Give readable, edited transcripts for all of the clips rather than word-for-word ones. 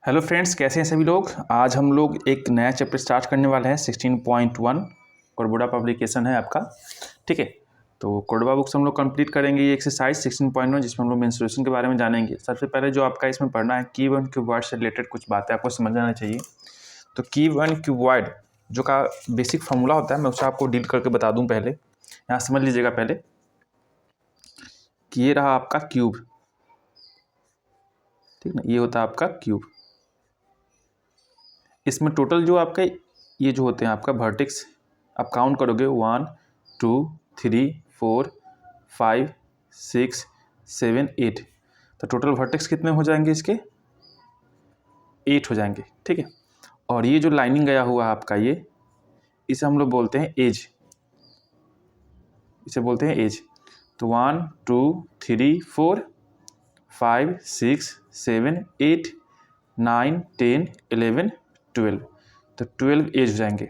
Hello friends, कैसे हैं सभी लोग। आज हम लोग एक नया चैप्टर स्टार्ट करने वाले हैं 16.1 कोरबोडा पब्लिकेशन है आपका। ठीक है, तो कोरबा बुक्स हम लोग कंप्लीट करेंगे ये एक्सरसाइज 16.1 जिसमें हम लोग मेंस्ट्रुएशन के बारे में जानेंगे। सबसे पहले जो आपका इसमें पढ़ना है कीवर्ड क्यूबॉइड से रिलेटेड कुछ बातें आपको समझ आना चाहिए। तो कीवर्ड क्यूबॉइड जो का बेसिक फार्मूला होता है मैं उसे आपको डील करके बता दूँ। पहले यहाँ समझ लीजिएगा पहले कि ये रहा आपका क्यूब, ठीक ना, ये होता है आपका क्यूब। इसमें टोटल जो आपका ये जो होते हैं आपका वर्टेक्स आप काउंट करोगे 1 2 3 4 5 6 7 8, तो टोटल वर्टेक्स कितने हो जाएंगे इसके 8 हो जाएंगे। ठीक है, और ये जो लाइनिंग गया हुआ है आपका ये इसे हम लोग बोलते हैं एज, इसे बोलते हैं एज। तो 1 2 3 4 5 6 7 8 9 10 11 12, तो 12 एज हो जाएंगे।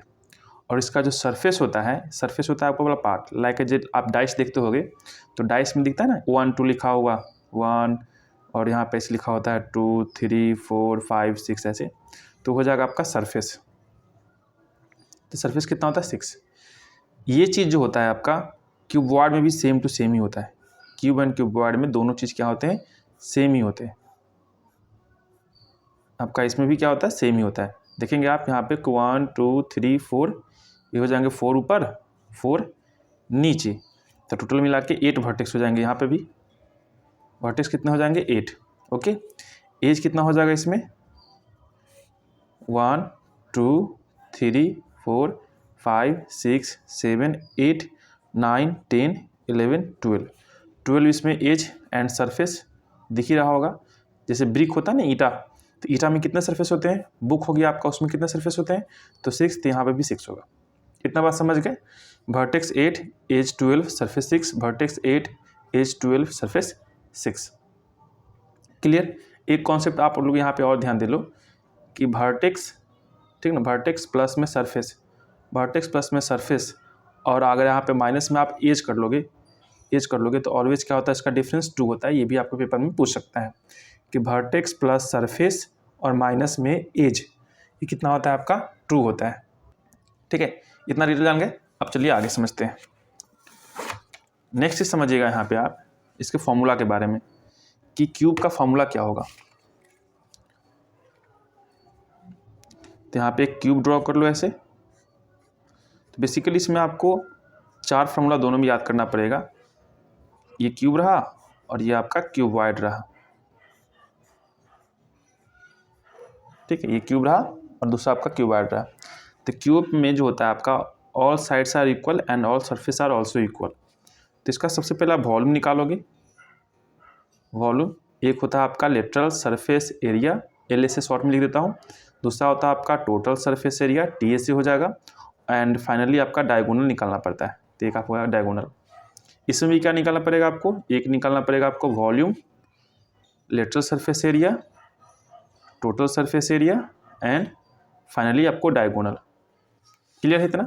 और इसका जो सरफेस होता है आपका वाला पार्ट लाइक जो आप डाइस देखते होगे, तो डाइस में दिखता है ना 1 2 लिखा हुआ 1, और यहाँ पे लिखा होता है 2 3 4 5 6 ऐसे, तो हो जाएगा आपका सरफेस। तो सरफेस कितना होता है 6। ये चीज़ जो होता है आपका क्यूबॉइड में भी सेम टू सेम ही होता है। क्यूब एंड क्यूबॉइड में दोनों चीज़ क्या होते हैं, सेम ही होते हैं। आपका इसमें भी क्या होता है, सेम ही होता है। देखेंगे आप यहाँ पे 1 2 3 4, ये हो जाएंगे 4 ऊपर 4 नीचे, तो टोटल मिला के 8 वर्टेक्स हो जाएंगे। यहाँ पे भी वर्टेक्स कितने हो जाएंगे 8। ओके, एज कितना हो जाएगा इसमें 1 2 3 4 5 6 7 8 9 10 11 12 इसमें एज एंड सरफेस दिख ही रहा होगा। जैसे ब्रिक होता है ना ईटा, तो ईटा में कितने सरफेस होते हैं, बुक हो गया आपका उसमें कितने सरफेस होते हैं, तो 6, तो यहाँ पे भी 6 होगा। इतना बात समझ गए। Vertex 8 edge 12 surface 6, vertex 8 edge 12 surface 6। Clear. एक कॉन्सेप्ट आप लोग यहाँ पे और ध्यान दे लो कि वर्टेक्स, ठीक ना, वर्टेक्स प्लस में सरफेस, वर्टेक्स प्लस में सरफेस, और अगर यहाँ पे माइनस में आप एज कर लोगे तो ऑलवेज क्या होता है, इसका डिफरेंस 2 होता है। ये भी आपको पेपर में पूछ सकता है कि वर्टेक्स प्लस सरफेस और माइनस में एज ये कितना होता है आपका 2 होता है। ठीक है, इतना डिटेल जान गए। अब चलिए आगे समझते हैं। नेक्स्ट चीज समझिएगा यहाँ पे आप इसके फॉर्मूला के बारे में कि क्यूब का फॉर्मूला क्या होगा। तो यहाँ पे एक क्यूब ड्रॉ कर लो ऐसे। तो बेसिकली इसमें आपको 4 फॉर्मूला दोनों में याद करना पड़ेगा। ये क्यूब रहा और ये आपका क्यूबॉइड रहा। ठीक है, ये क्यूब रहा और दूसरा आपका क्यूबॉइड रहा। तो क्यूब में जो होता है आपका all sides are equal and all surface are also equal. तो इसका सबसे पहले आप वॉल्यूम निकालोगे। वॉल्यूम एक होता है आपका लेटरल सरफेस एरिया, एल से शॉर्ट में लिख देता हूँ। दूसरा होता है आपका टोटल सरफेस एरिया, टी से हो जाएगा। एंड फाइनली आपका डायगोनल निकालना पड़ता है, तो एक आपको डायगोनल। इसमें भी क्या निकालना पड़ेगा आपको, एक निकालना पड़ेगा आपको volume, lateral surface area, total surface area and finally आपको डायगोनल। क्लियर है इतना।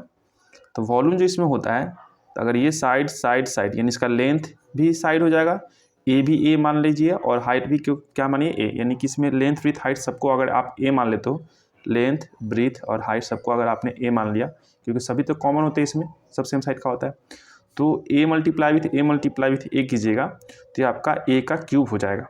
तो वॉल्यूम जो इसमें होता है, तो अगर ये साइड साइड साइड यानी इसका लेंथ भी साइड हो जाएगा, ए भी ए मान लीजिए और हाइट भी क्या मानिए ए, यानी कि इसमें लेंथ ब्रीथ हाइट सबको अगर आप ए मान लेते हो, लेंथ ब्रीथ और हाइट सबको अगर आपने ए मान लिया, क्योंकि सभी तो कॉमन होते हैं इसमें, सब सेम साइड का होता है, तो ए मल्टीप्लाई विथ ए कीजिएगा तो ये आपका ए का क्यूब हो जाएगा।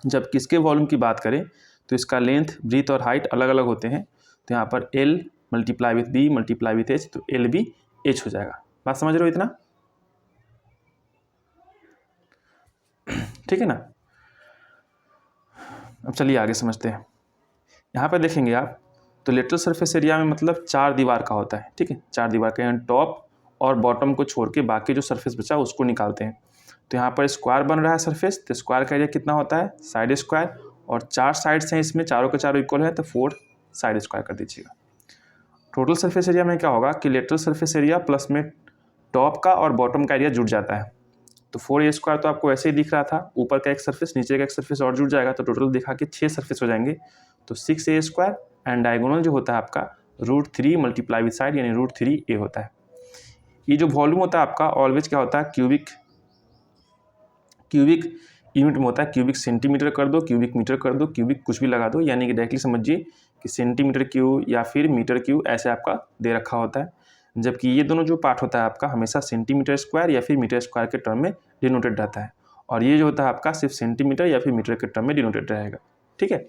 जब किसके वॉल्यूम की बात करें तो इसका लेंथ ब्रीथ और हाइट अलग अलग होते हैं, तो यहाँ पर L multiply with B multiply with H, तो एल बी एच हो जाएगा। बात समझ रहे हो इतना, ठीक है ना। अब चलिए आगे समझते हैं। यहाँ पर देखेंगे आप तो लेटरल सरफेस एरिया में मतलब 4 दीवार का होता है। ठीक है, 4 दीवार का, यहाँ टॉप और बॉटम को छोड़ के बाकी जो सरफेस बचा उसको निकालते हैं। तो यहाँ पर स्क्वायर बन रहा है सरफेस, तो स्क्वायर का एरिया कितना होता है, साइड स्क्वायर, और 4 साइड्स हैं इसमें, चारों के चारों इक्वल है, तो 4 साइड स्क्वायर कर दीजिएगा। टोटल सरफेस एरिया में क्या होगा कि लेटरल सरफेस एरिया प्लस में टॉप का और बॉटम का एरिया जुड़ जाता है। तो 4a स्क्वायर तो आपको ऐसे ही दिख रहा था, ऊपर का एक सरफेस नीचे का एक सरफेस और जुड़ जाएगा, तो टोटल दिखा के 6 सरफेस हो जाएंगे। तो 6a स्क्वायर एंड डायगोनल जो होता है आपका √3 मल्टीप्लाई विथ साइड यानी √3a होता है। ये जो वॉल्यूम होता है आपका ऑलवेज क्या होता है, क्यूबिक यूनिट में होता है क्यूबिक सेंटीमीटर कर दो, क्यूबिक मीटर कर दो, क्यूबिक कुछ भी लगा दो, यानी कि डायरेक्टली समझिए कि सेंटीमीटर क्यू या फिर मीटर क्यू ऐसे आपका दे रखा होता है। जबकि ये दोनों जो पार्ट होता है आपका हमेशा सेंटीमीटर स्क्वायर या फिर मीटर स्क्वायर के टर्म में डिनोटेड रहता है, और ये जो होता है आपका सिर्फ सेंटीमीटर या फिर मीटर के टर्म में डिनोटेड रहेगा। ठीक है,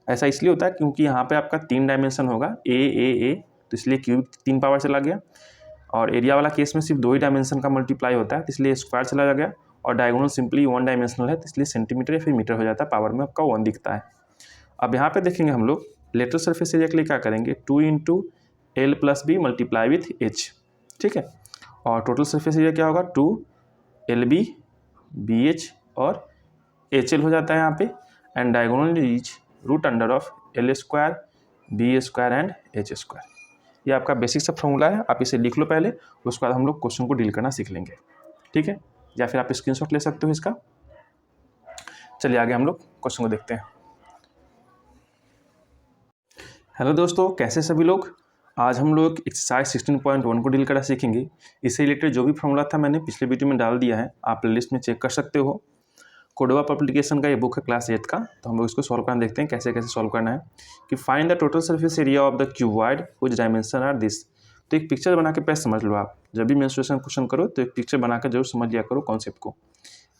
ऐसा इसलिए होता है क्योंकि यहाँ पे आपका 3 डायमेंशन होगा ए, तो इसलिए क्यूब 3 पावर चला गया, और एरिया वाला केस में सिर्फ 2 ही डायमेंशन का मल्टीप्लाई होता है, तो इसलिए स्क्वायर चला गया, और डायगोनल सिंपली 1 डायमेंशनल है, तो इसलिए सेंटीमीटर या फिर मीटर हो जाता है, पावर में आपका 1 दिखता है। अब यहाँ पे देखेंगे हम लोग लेटरल सरफेस एरिया के लिए क्या करेंगे, 2 × L + B multiply with H। ठीक है, और टोटल सरफेस एरिया क्या होगा, 2 LB BH और HL हो जाता है यहाँ पे, and diagonal is √under of L² B² and H²। ये आपका बेसिक सा फॉर्मूला है, आप इसे लिख लो पहले, उसके बाद हम लोग क्वेश्चन को डील करना सीख लेंगे। ठीक है, या फिर आप स्क्रीनशॉट ले सकते हो इसका। चलिए आगे हम लोग क्वेश्चन को देखते हैं। हेलो दोस्तों, कैसे सभी लोग। आज हम लोग एक्सरसाइज 16.1 को डील करना सीखेंगे। इससे रिलेटेड जो भी फॉर्मूला था मैंने पिछले वीडियो में डाल दिया है, आप प्लेलिस्ट में चेक कर सकते हो। कोडवा पब्लिकेशन का ये बुक है क्लास 8 का, तो हम लोग इसको सॉल्व करना देखते हैं कैसे कैसे सॉल्व करना है। कि find the total surface area of the cuboid which dimension are this. तो एक पिक्चर बना के पहले समझ लो आप, जब भी मेंस्ट्रुएशन क्वेश्चन करो तो एक पिक्चर बना के जरूर समझ लिया करो कॉन्सेप्ट को।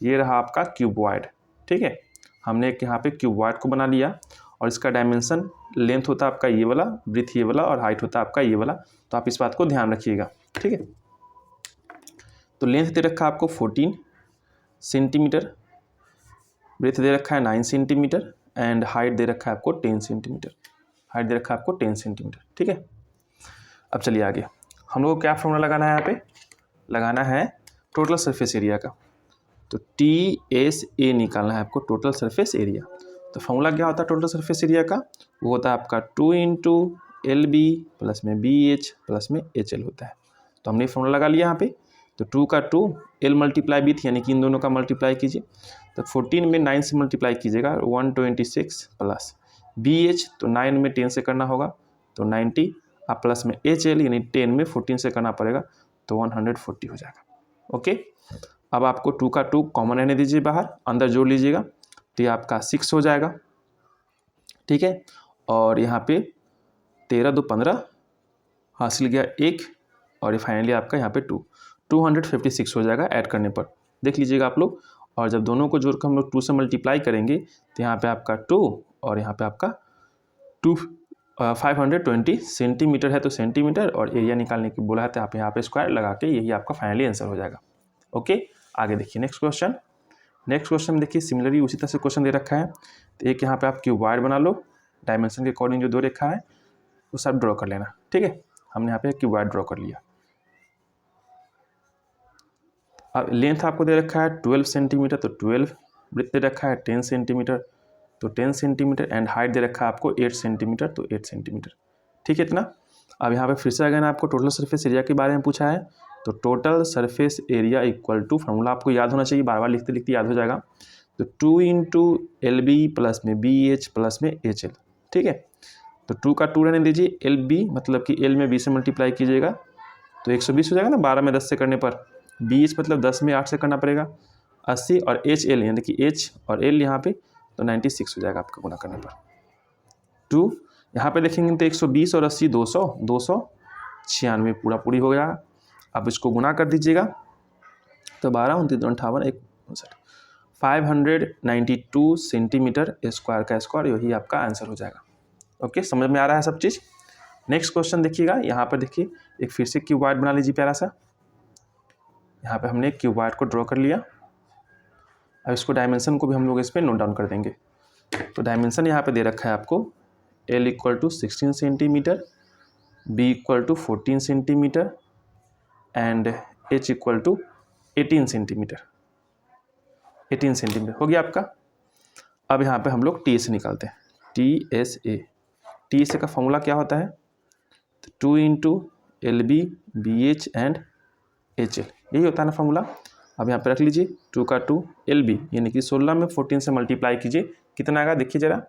ये रहा आपका क्यूबॉइड। ठीक है, हमने एक यहाँ पे क्यूबॉइड को बना लिया, और इसका डायमेंशन लेंथ होता है आपका ये वाला, ब्रीथ ये वाला, और हाइट होता है आपका ये वाला, तो आप इस बात को ध्यान रखिएगा। ठीक है, तो लेंथ दे रखा है आपको 14 सेंटीमीटर, ब्रीथ दे रखा है 9 सेंटीमीटर, एंड हाइट दे रखा है आपको 10 सेंटीमीटर। हाइट दे रखा है आपको 10 सेंटीमीटर। ठीक है, अब चलिए आगे हम लोग को क्या फॉर्मूला लगाना है, यहाँ पे लगाना है टोटल सरफेस एरिया का। तो TSA निकालना है आपको, टोटल सरफेस एरिया। तो फॉर्मूला क्या होता है टोटल सरफेस एरिया का, वो होता है आपका 2 × LB प्लस में BH प्लस में HL होता है। तो हमने फॉर्मूला लगा लिया यहाँ पे। तो 2 का 2 L मल्टीप्लाई विथ, यानी कि इन दोनों का मल्टीप्लाई कीजिए। तो 14 में 9 से मल्टीप्लाई कीजिएगा, 126 प्लस BH, तो 9 में 10 से करना होगा तो 90, आप प्लस में HL यानी 10 में 14 से करना पड़ेगा तो 140 हो जाएगा। ओके, अब आपको 2 का 2 कॉमन रहने दीजिए बाहर, अंदर जोड़ लीजिएगा, तो ये आपका 6 हो जाएगा। ठीक है, और यहाँ पे 13 2 15 हासिल गया 1, और ये फाइनली आपका यहाँ पे 256 हो जाएगा ऐड करने पर, देख लीजिएगा आप लोग। और जब दोनों को जोड़कर हम लोग 2 से मल्टीप्लाई करेंगे तो यहाँ पे आपका 2 और यहाँ पे आपका 520 सेंटीमीटर है, तो सेंटीमीटर, और एरिया निकालने की बोला है तो आप यहाँ पे स्क्वायर लगा के यही आपका फाइनली आंसर हो जाएगा। ओके, आगे देखिए नेक्स्ट क्वेश्चन। नेक्स्ट क्वेश्चन देखिए सिमिलरली उसी तरह से क्वेश्चन दे रखा है। तो एक यहाँ पे आप क्यूबॉइड बना लो, डायमेंशन के अकॉर्डिंग जो दो रेखा है वो सब ड्रॉ कर लेना। ठीक है, हमने यहाँ पे क्यूबॉइड ड्रॉ कर लिया। अब लेंथ आपको दे रखा है 12 सेंटीमीटर, तो 12, ब्रेथ दे रखा है 10 सेंटीमीटर, तो 10 सेंटीमीटर, एंड हाइट दे रखा है आपको 8 सेंटीमीटर, तो 8 सेंटीमीटर। ठीक है, इतना। अब यहाँ पे फिर से अगर आपको टोटल सरफेस एरिया के बारे में पूछा है, तो total surface area equal to, formula आपको याद होना चाहिए, बार बार लिखते लिखते याद हो जाएगा। तो 2 × LB प्लस में BH प्लस में HL। ठीक है, तो 2 का 2 रहने दीजिए, LB मतलब कि L में B से मल्टीप्लाई कीजिएगा तो 120 हो जाएगा ना, 12 में 10 से करने पर। BH मतलब 10 में 8 से करना पड़ेगा 80, और HL यानी कि H और L यहाँ पे तो 96 हो जाएगा आपका गुना करने पर। 2 यहाँ पे देखेंगे तो 120 और 80 200, 296 पूरा पूरी हो गया। अब इसको गुना कर दीजिएगा तो 12 29 58 1 592 सेंटीमीटर स्क्वायर का स्क्वायर, यही आपका आंसर हो जाएगा। ओके, समझ में आ रहा है सब चीज़। नेक्स्ट क्वेश्चन देखिएगा, यहाँ पर देखिए एक फिर से क्यूबॉइड बना लीजिए प्यारा सा। यहाँ पे हमने क्यूबॉइड को ड्रॉ कर लिया। अब इसको डायमेंशन को भी हम लोग इस पर नोट डाउन कर देंगे। तो डायमेंशन यहाँ पे दे रखा है आपको L = 16 centimetre, B = 14 centimetre, and H = 18 centimetre. 18 centimetre हो गया आपका। अब यहाँ पे हम लोग TSA निकालते हैं। TSA का फॉर्मूला क्या होता है, तो 2 × LB BH एंड HL, यही होता है ना फॉर्मूला। अब यहाँ पे रख लीजिए 2 का 2 LB यानी कि 16 में 14 से मल्टीप्लाई कीजिए, कितना आएगा देखिए ज़रा।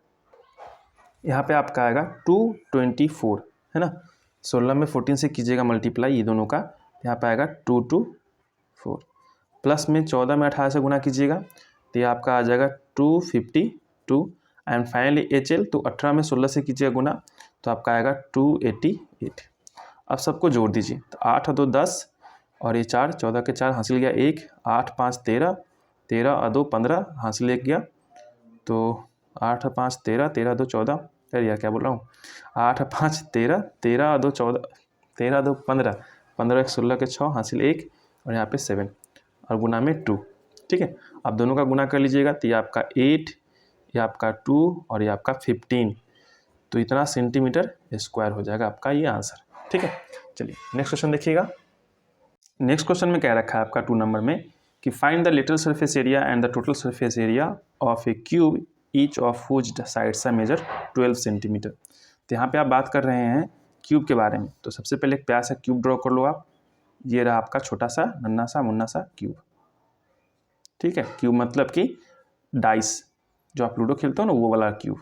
यहाँ पे आपका आएगा 224, है ना। 16 में 14 से कीजिएगा मल्टीप्लाई ये दोनों का, यहाँ पे आएगा 224, प्लस में 14 में 18 से गुना कीजिएगा तो ये आपका आ जाएगा 252 एंड फाइनली HL, तो 18 में 16 से कीजिएगा गुना तो आपका आएगा 288। अब सबको जोड़ दीजिए, तो 8 और 2 10 और ये 4, 14 के 4 हासिल गया 1, 8 5 13, 13 और 2 15 हासिल 1 गया, तो 8 और 5 13, 13 2 14, अरे यार क्या बोल रहा हूँ, 8 और 5 13, 13 और 2 14, 13 2 15, 15 1 16 के 6 हासिल 1 और यहाँ पे 7 और गुना में 2। ठीक है, आप दोनों का गुना कर लीजिएगा तो ये आपका 8, ये आपका 2 और ये आपका 15, तो इतना सेंटीमीटर स्क्वायर हो जाएगा आपका ये आंसर। ठीक है, चलिए नेक्स्ट क्वेश्चन देखिएगा। नेक्स्ट क्वेश्चन में क्या रखा है आपका 2 नंबर में कि find the little surface area and the total surface area of a cube each of whose sides are measure 12 centimetre. तो यहाँ पे आप बात कर रहे हैं क्यूब के बारे में, तो सबसे पहले एक प्यारा सा क्यूब ड्रॉ कर लो आप। ये रहा आपका छोटा सा नन्ना सा मुन्ना सा क्यूब। ठीक है, क्यूब मतलब कि डाइस, जो आप लूडो खेलते हो ना वो वाला क्यूब।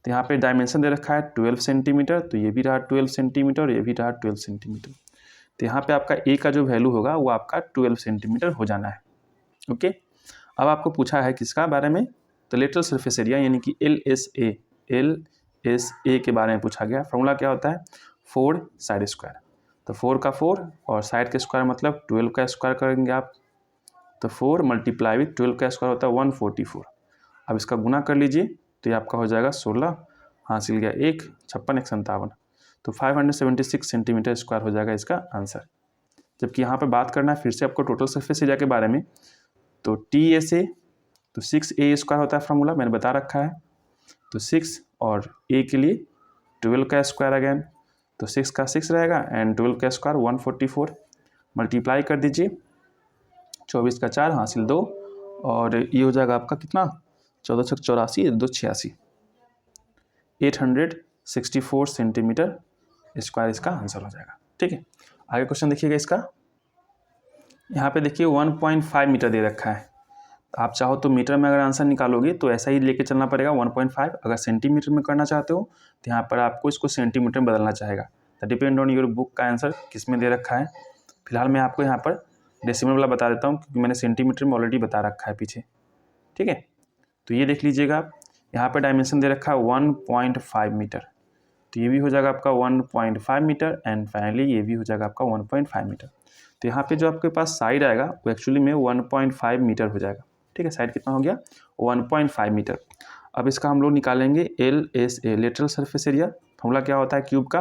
तो यहाँ पे डायमेंशन दे रखा है 12 सेंटीमीटर, तो ये भी रहा 12 सेंटीमीटर और ये भी रहा 12 सेंटीमीटर। तो यहाँ पे आपका ए का जो वैल्यू होगा वो आपका 12 सेंटीमीटर हो जाना है। ओके, अब आपको पूछा है किसका बारे में, तो लेटरल सरफेस एरिया यानी कि LSA के बारे में पूछा गया। फॉर्मूला क्या होता है, 4 साइड स्क्वायर, तो 4 का 4 और साइड के स्क्वायर मतलब 12 का स्क्वायर करेंगे आप, तो 4 मल्टीप्लाई विथ 12 का स्क्वायर होता है 144। अब इसका गुना कर लीजिए तो ये आपका हो जाएगा 16, हासिल गया 1, 56 1 57, तो 576 सेंटीमीटर स्क्वायर हो जाएगा इसका आंसर। जबकि यहाँ पे बात करना है फिर से आपको टोटल सरफेस एरिया के बारे में, तो TSA तो 6A स्क्वायर होता है, फार्मूला मैंने बता रखा है। तो 6 और A के लिए 12 का स्क्वायर अगेन, तो 6 का 6 रहेगा एंड 12 का स्क्वायर 144, मल्टीप्लाई कर दीजिए 24 का 4 हासिल 2 और ये हो जाएगा आपका कितना 14 छक 84 2 86, 864 सेंटीमीटर स्क्वायर इसका आंसर हो जाएगा। ठीक है, आगे क्वेश्चन देखिएगा इसका। यहाँ पे देखिए 1.5 मीटर दे रखा है, आप चाहो तो मीटर में अगर आंसर निकालोगे तो ऐसा ही लेके चलना पड़ेगा 1.5। अगर सेंटीमीटर में करना चाहते हो तो यहाँ पर आपको इसको सेंटीमीटर में बदलना चाहेगा। तो डिपेंड ऑन योर बुक का आंसर किस में दे रखा है। फिलहाल मैं आपको यहाँ पर डेसिमल वाला बता देता हूँ क्योंकि मैंने सेंटीमीटर में ऑलरेडी बता रखा है पीछे। ठीक है, तो ये देख लीजिएगा आप, यहाँ पर डायमेंशन दे रखा है 1.5 मीटर, तो ये भी हो जाएगा आपका 1.5 मीटर एंड फाइनली ये भी हो जाएगा आपका 1.5 मीटर। तो यहाँ पे जो आपके पास साइड आएगा वो एक्चुअली में 1.5 मीटर हो जाएगा। ठीक है, साइड कितना हो गया 1.5 मीटर। अब इसका हम लोग निकालेंगे LSA lateral surface area. Formula क्या होता है क्यूब का,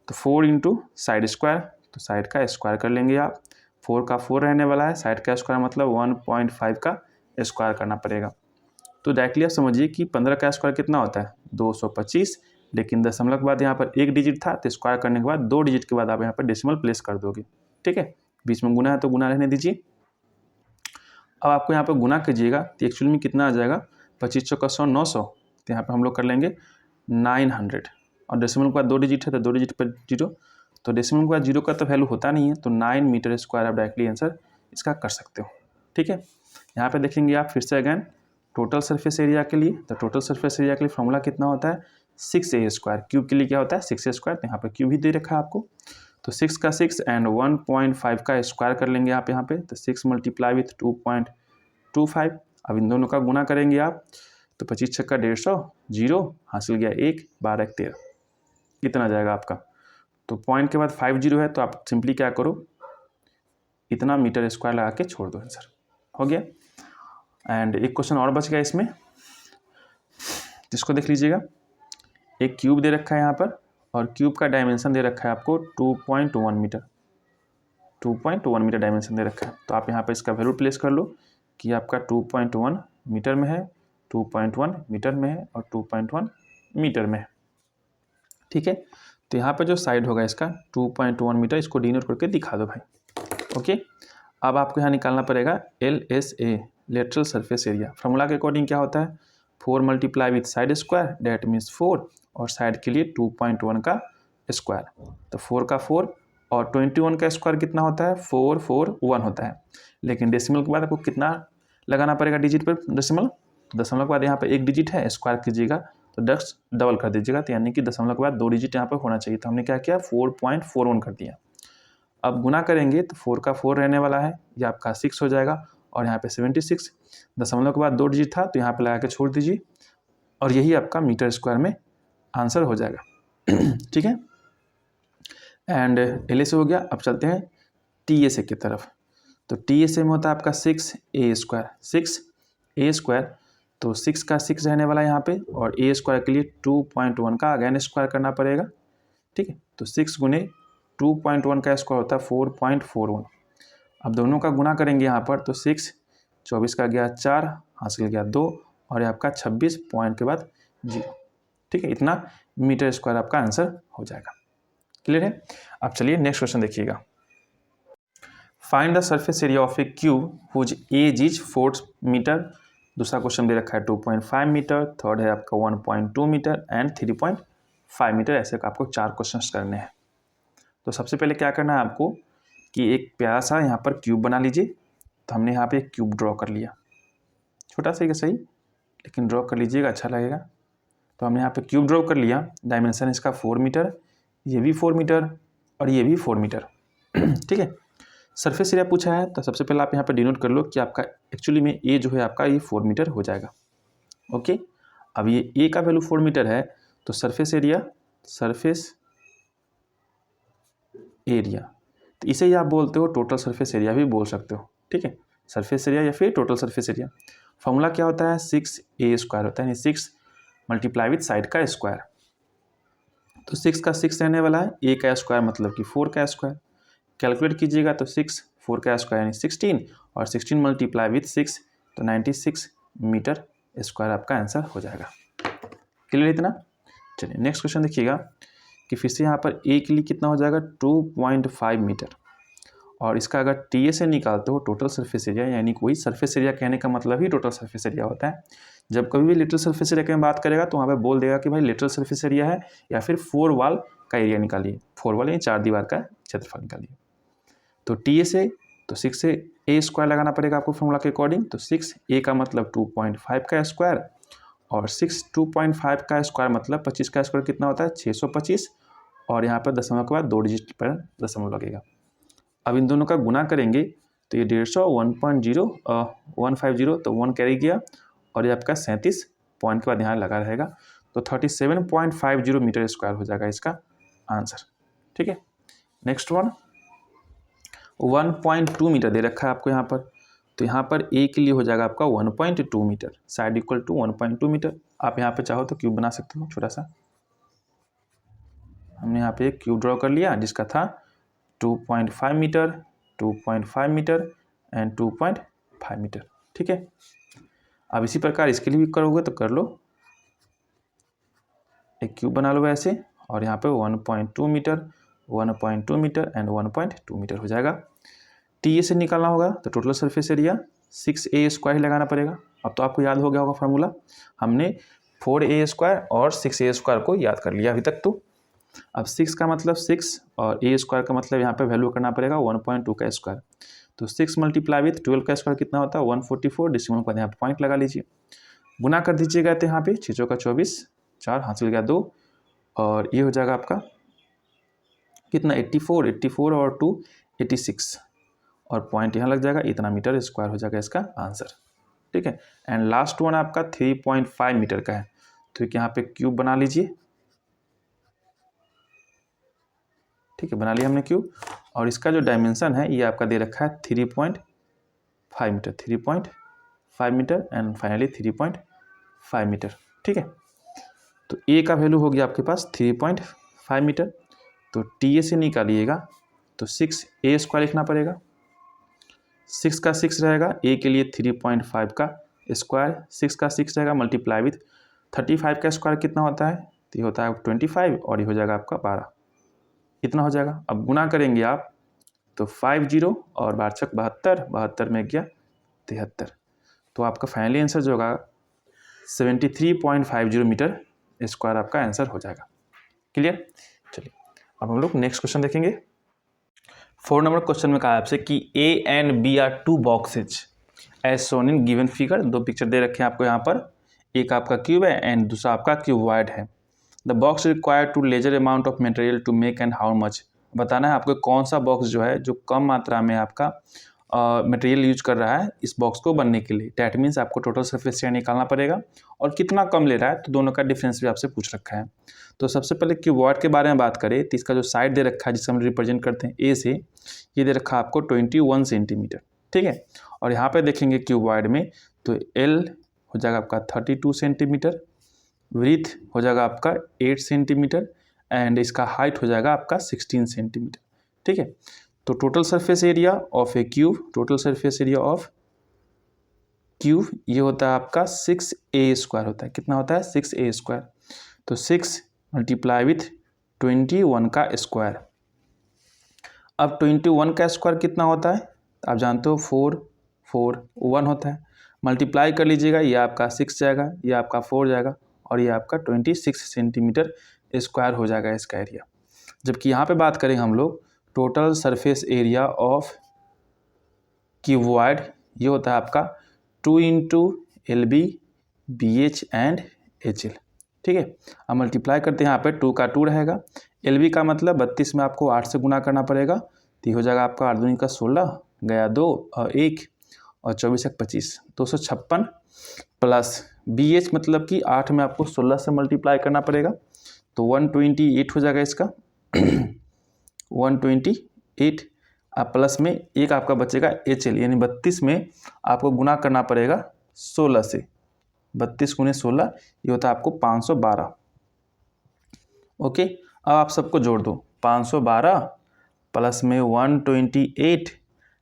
तो 4 इंटू साइड स्क्वायर, तो साइड का स्क्वायर कर लेंगे आप। 4 का 4 रहने वाला है, साइड का स्क्वायर मतलब 1.5 का स्क्वायर करना पड़ेगा। तो डायरेक्टली आप समझिए कि 15 का स्क्वायर कितना होता है 225, लेकिन दशमलव के बाद यहाँ पर एक डिजिट था तो स्क्वायर करने के बाद 2 डिजिट के बाद आप यहाँ पर डेसिमल प्लेस कर दोगे। ठीक है, बीच में गुना है तो गुना रहने दीजिए। अब आपको यहाँ पर गुना कीजिएगा तो एक्चुअली में कितना आ जाएगा 25 चौका 100 900, तो यहाँ पर हम लोग कर लेंगे 900 और डेसिमल के बाद 2 डिजिट है तो 2 डिजिट पर 0, तो डेसिमल के बाद 0 का तो वैल्यू होता नहीं है, तो 9 मीटर स्क्वायर आप डायरेक्टली आंसर इसका कर सकते हो। ठीक है, यहाँ पे देखेंगे आप फिर से अगैन टोटल सरफेस एरिया के लिए, तो टोटल सरफेस एरिया के लिए फॉर्मूला कितना होता है 6A स्क्वायर। क्यूब के लिए क्या होता है 6A स्क्वायर, तो यहाँ पे क्यूब ही दे रखा है आपको, तो 6 का 6 एंड 1.5 का स्क्वायर कर लेंगे आप यहाँ पे, तो 6 मल्टीप्लाई विथ 2.25। अब इन दोनों का गुना करेंगे आप, तो 25 छक्का 150 0 हासिल गया 1 12 1 13, इतना जाएगा आपका। तो पॉइंट के बाद 50 है तो आप सिंपली क्या करो इतना मीटर स्क्वायर लगा के छोड़ दो, आंसर हो गया। एंड एक क्वेश्चन और बच गया इसमें, जिसको देख लीजिएगा। एक क्यूब दे रखा है यहाँ पर और क्यूब का डायमेंशन दे रखा है आपको 2.1 मीटर, 2.1 मीटर डायमेंशन दे रखा है। तो आप यहाँ पर इसका वैल्यू प्लेस कर लो कि आपका 2.1 मीटर में है, 2.1 मीटर में है और 2.1 मीटर में है। ठीक है, तो यहाँ पर जो साइड होगा इसका 2.1 मीटर, इसको डिनोट करके दिखा दो भाई। ओके, अब आपको यहाँ निकालना पड़ेगा LSA lateral surface area. Formula के अकॉर्डिंग क्या होता है 4 multiply with side square that means 4 और साइड के लिए 2.1 का स्क्वायर, तो 4 का 4 और 21 का स्क्वायर कितना होता है 441 होता है। लेकिन डेसिमल के बाद आपको कितना लगाना पड़ेगा डिजिट पर डेसिमल, दशमलव के बाद यहाँ पर एक डिजिट है स्क्वायर कीजिएगा तो 10 डबल कर दीजिएगा, तो यानी कि दशमलव के बाद 2 डिजिट यहाँ पर होना चाहिए। तो हमने क्या किया 4.41 कर दिया। अब गुना करेंगे तो 4 का 4 रहने वाला है, ये आपका 6 हो जाएगा और यहाँ पे 76, दशमलव के बाद 2 डिजिट था तो यहाँ पे लगा के छोड़ दीजिए और यही आपका मीटर स्क्वायर में आंसर हो जाएगा। ठीक है, एंड एल से हो गया। अब चलते हैं टी ए से की तरफ। तो टी ए से में होता है आपका 6a², 6a², तो 6 का 6 रहने वाला है यहाँ पे, और a स्क्वायर के लिए 2.1 का अगेन स्क्वायर करना पड़ेगा। ठीक है, तो 6 गुने 2.1 का स्क्वायर होता है 4.41। अब दोनों का गुना करेंगे यहाँ पर, तो 6, 24 का गया 4, हासिल गया 2, और ये आपका 26 पॉइंट के बाद 0। ठीक है, इतना मीटर स्क्वायर आपका आंसर हो जाएगा। क्लियर है। अब चलिए नेक्स्ट क्वेश्चन देखिएगा। Find the surface area of a cube whose edge is 4 metre. दूसरा क्वेश्चन दे रखा है 2.5 मीटर, थर्ड है आपका 1.2 मीटर एंड 3.5 मीटर। ऐसे आपको 4 क्वेश्चंस करने हैं। तो सबसे पहले क्या करना है आपको कि एक प्यारा सा यहाँ पर क्यूब बना लीजिए। तो हमने यहाँ पे एक क्यूब ड्रॉ कर लिया, छोटा सा ही सही, लेकिन ड्रॉ कर लीजिएगा, अच्छा लगेगा। तो हमने यहाँ पे क्यूब ड्रॉ कर लिया। डायमेंशन इसका 4 मीटर, ये भी 4 मीटर और ये भी 4 मीटर। ठीक है, सरफेस एरिया पूछा है तो सबसे पहले आप यहाँ पे डिनोट कर लो कि आपका एक्चुअली में ए जो है आपका ये 4 मीटर हो जाएगा। ओके, अब ये ए का वैल्यू 4 मीटर है तो सरफेस एरिया, तो इसे ही आप बोलते हो टोटल सरफेस एरिया भी बोल सकते हो। ठीक है, सरफेस एरिया या फिर टोटल सरफेस एरिया। फॉर्मूला क्या होता है, 6a² होता है, यानी 6 मल्टीप्लाई विथ साइड का स्क्वायर। तो 6 का 6 रहने वाला है, ए का स्क्वायर मतलब कि 4 का स्क्वायर। कैलकुलेट कीजिएगा तो 6, 4 का स्क्वायर यानी 16, और 16 मल्टीप्लाई विथ 6 तो 96 मीटर स्क्वायर आपका आंसर हो जाएगा। क्लियर इतना। चलिए नेक्स्ट क्वेश्चन देखिएगा कि फिर से यहाँ पर ए के लिए कितना हो जाएगा 2.5 मीटर, और इसका अगर टी ए से निकालते हो टोटल सरफेस एरिया, यानी कोई सरफेस एरिया कहने का मतलब ही टोटल सरफेस एरिया होता है। जब कभी भी लिटरल सरफेस एरिया की बात करेगा तो वहाँ पे बोल देगा कि भाई लिटरल सरफेस एरिया है या फिर 4 वॉल का एरिया निकालिए, 4 वॉल यानी 4 दीवार का क्षेत्रफल निकालिए। तो टी ए से तो 6 से ए स्क्वायर लगाना पड़ेगा आपको फॉर्मूला के अकॉर्डिंग। तो 6 ए का मतलब 2.5 का स्क्वायर, और 6 2.5 का स्क्वायर मतलब 25 का स्क्वायर कितना होता है 625, और यहाँ पर दशमलव के बाद 2 डिजिट पर दशमलव लगेगा। अब इन दोनों का गुना करेंगे तो ये 150, 1.0, 150, तो 1 कैरी गया, और ये आपका 37 पॉइंट के बाद यहाँ लगा रहेगा। तो 37.50 मीटर स्क्वायर हो जाएगा इसका आंसर। ठीक है, नेक्स्ट वन 1.2 मीटर दे रखा है आपको यहाँ पर। तो यहाँ पर ए के लिए हो जाएगा आपका 1.2 metre, side equal to 1.2 metre. आप यहाँ पे चाहो तो क्यूब बना सकते हो छोटा सा। हमने यहाँ पे एक क्यूब ड्रॉ कर लिया जिसका था 2.5 मीटर, 2.5 मीटर एंड 2.5 मीटर। ठीक है, अब इसी प्रकार इसके लिए भी करोगे तो कर लो, एक क्यूब बना लो ऐसे, और यहाँ पे 1.2 मीटर, 1.2 मीटर एंड 1.2 मीटर हो जाएगा। टी ए से निकालना होगा तो टोटल सरफेस एरिया 6a² ही लगाना पड़ेगा। अब तो आपको याद हो गया होगा फार्मूला, हमने 4a² और 6a² को याद कर लिया अभी तक। तो अब 6 का मतलब 6 और a² का मतलब यहाँ पे वैल्यू करना पड़ेगा 1.2 का स्क्वायर। तो 6 मल्टीप्लाई विथ 12 का स्क्वायर कितना होता है 144, डिसिमल का यहाँ पे पॉइंट लगा लीजिए, गुना कर दीजिएगा। तो यहाँ पे 6 का 24, 4 हासिल गया 2, और ये हो जाएगा आपका कितना 84 और 2 86, और पॉइंट यहाँ लग जाएगा, इतना मीटर स्क्वायर हो जाएगा इसका आंसर। ठीक है, एंड लास्ट वन आपका 3.5 मीटर का है। तो यहाँ पे क्यूब बना लीजिए। ठीक है, बना लिया हमने क्यूब, और इसका जो डायमेंशन है ये आपका दे रखा है 3.5 metre, 3.5 metre and finally 3.5 metre. ठीक है, तो ए का वैल्यू हो गया आपके पास 3.5 मीटर। तो टी ए से निकालिएगा तो 6a² लिखना पड़ेगा। 6 का 6 रहेगा, ए के लिए 3.5 का स्क्वायर, 6 का 6 रहेगा मल्टीप्लाई विथ 35 का स्क्वायर कितना होता है, तो ये होता है 25, और ये हो जाएगा आपका 12, इतना हो जाएगा। अब गुना करेंगे आप तो 50 और 12 72, 72 में गया 73, तो आपका फाइनली आंसर जो होगा 73.50 मीटर स्क्वायर आपका आंसर हो जाएगा। क्लियर। चलिए अब हम लोग नेक्स्ट क्वेश्चन देखेंगे। 4 नंबर क्वेश्चन में कहा आपसे कि A and B are 2 boxes as shown in given figure. 2 picture दे रखे हैं आपको यहाँ पर, एक आपका क्यूब है एंड दूसरा आपका क्यूबॉइड है। The box require to lesser amount of material to make and how much. बताना है आपको कौन सा बॉक्स जो है जो कम मात्रा में आपका मटेरियल यूज कर रहा है इस बॉक्स को बनने के लिए। डैट मीन्स आपको टोटल सरफेस एरिया निकालना पड़ेगा और कितना कम ले रहा है, तो दोनों का डिफरेंस भी आपसे पूछ रखा है। तो सबसे पहले क्यूबॉइड के बारे में बात करें तो इसका जो साइड दे रखा है जिससे हम रिप्रेजेंट करते हैं ए से, ये दे रखा है आपको 21 सेंटीमीटर, ठीक है। और यहाँ पे देखेंगे क्यूबॉइड में तो एल हो जाएगा आपका 32 सेंटीमीटर, विड्थ हो जाएगा आपका 8 सेंटीमीटर एंड इसका हाइट हो जाएगा आपका 16 सेंटीमीटर, ठीक है। तो total surface area of a cube, total surface area of cube ये होता है आपका 6a² होता है। कितना होता है? 6a²। तो 6 मल्टीप्लाई विथ 21 का स्क्वायर। अब 21 का स्क्वायर कितना होता है? आप जानते हो 4 4 1 होता है। मल्टीप्लाई कर लीजिएगा, ये आपका 6 जाएगा, ये आपका 4 जाएगा और ये आपका 26 सेंटीमीटर स्क्वायर हो जाएगा इसका एरिया। जबकि यहाँ पे बात करें हम लोग total surface area of cuboid, ये होता है आपका 2 into LB BH and HL, ठीक है। अब मल्टीप्लाई करते हैं, यहाँ पे 2 का 2 रहेगा, LB का मतलब 32 में आपको 8 से गुना करना पड़ेगा, तो ये हो जाएगा आपका 8 दूनी का 16 गया 2 और 1 और 24 एक 25 256 प्लस BH मतलब कि 8 में आपको 16 से मल्टीप्लाई करना पड़ेगा, तो 128 हो जाएगा इसका 128। अब प्लस में एक आपका बचेगा HL, यानी 32 में आपको गुना करना पड़ेगा 16 से, 32 गुने 16 ये होता है आपको 512। ओके, अब आप सबको जोड़ दो, 512 प्लस में 128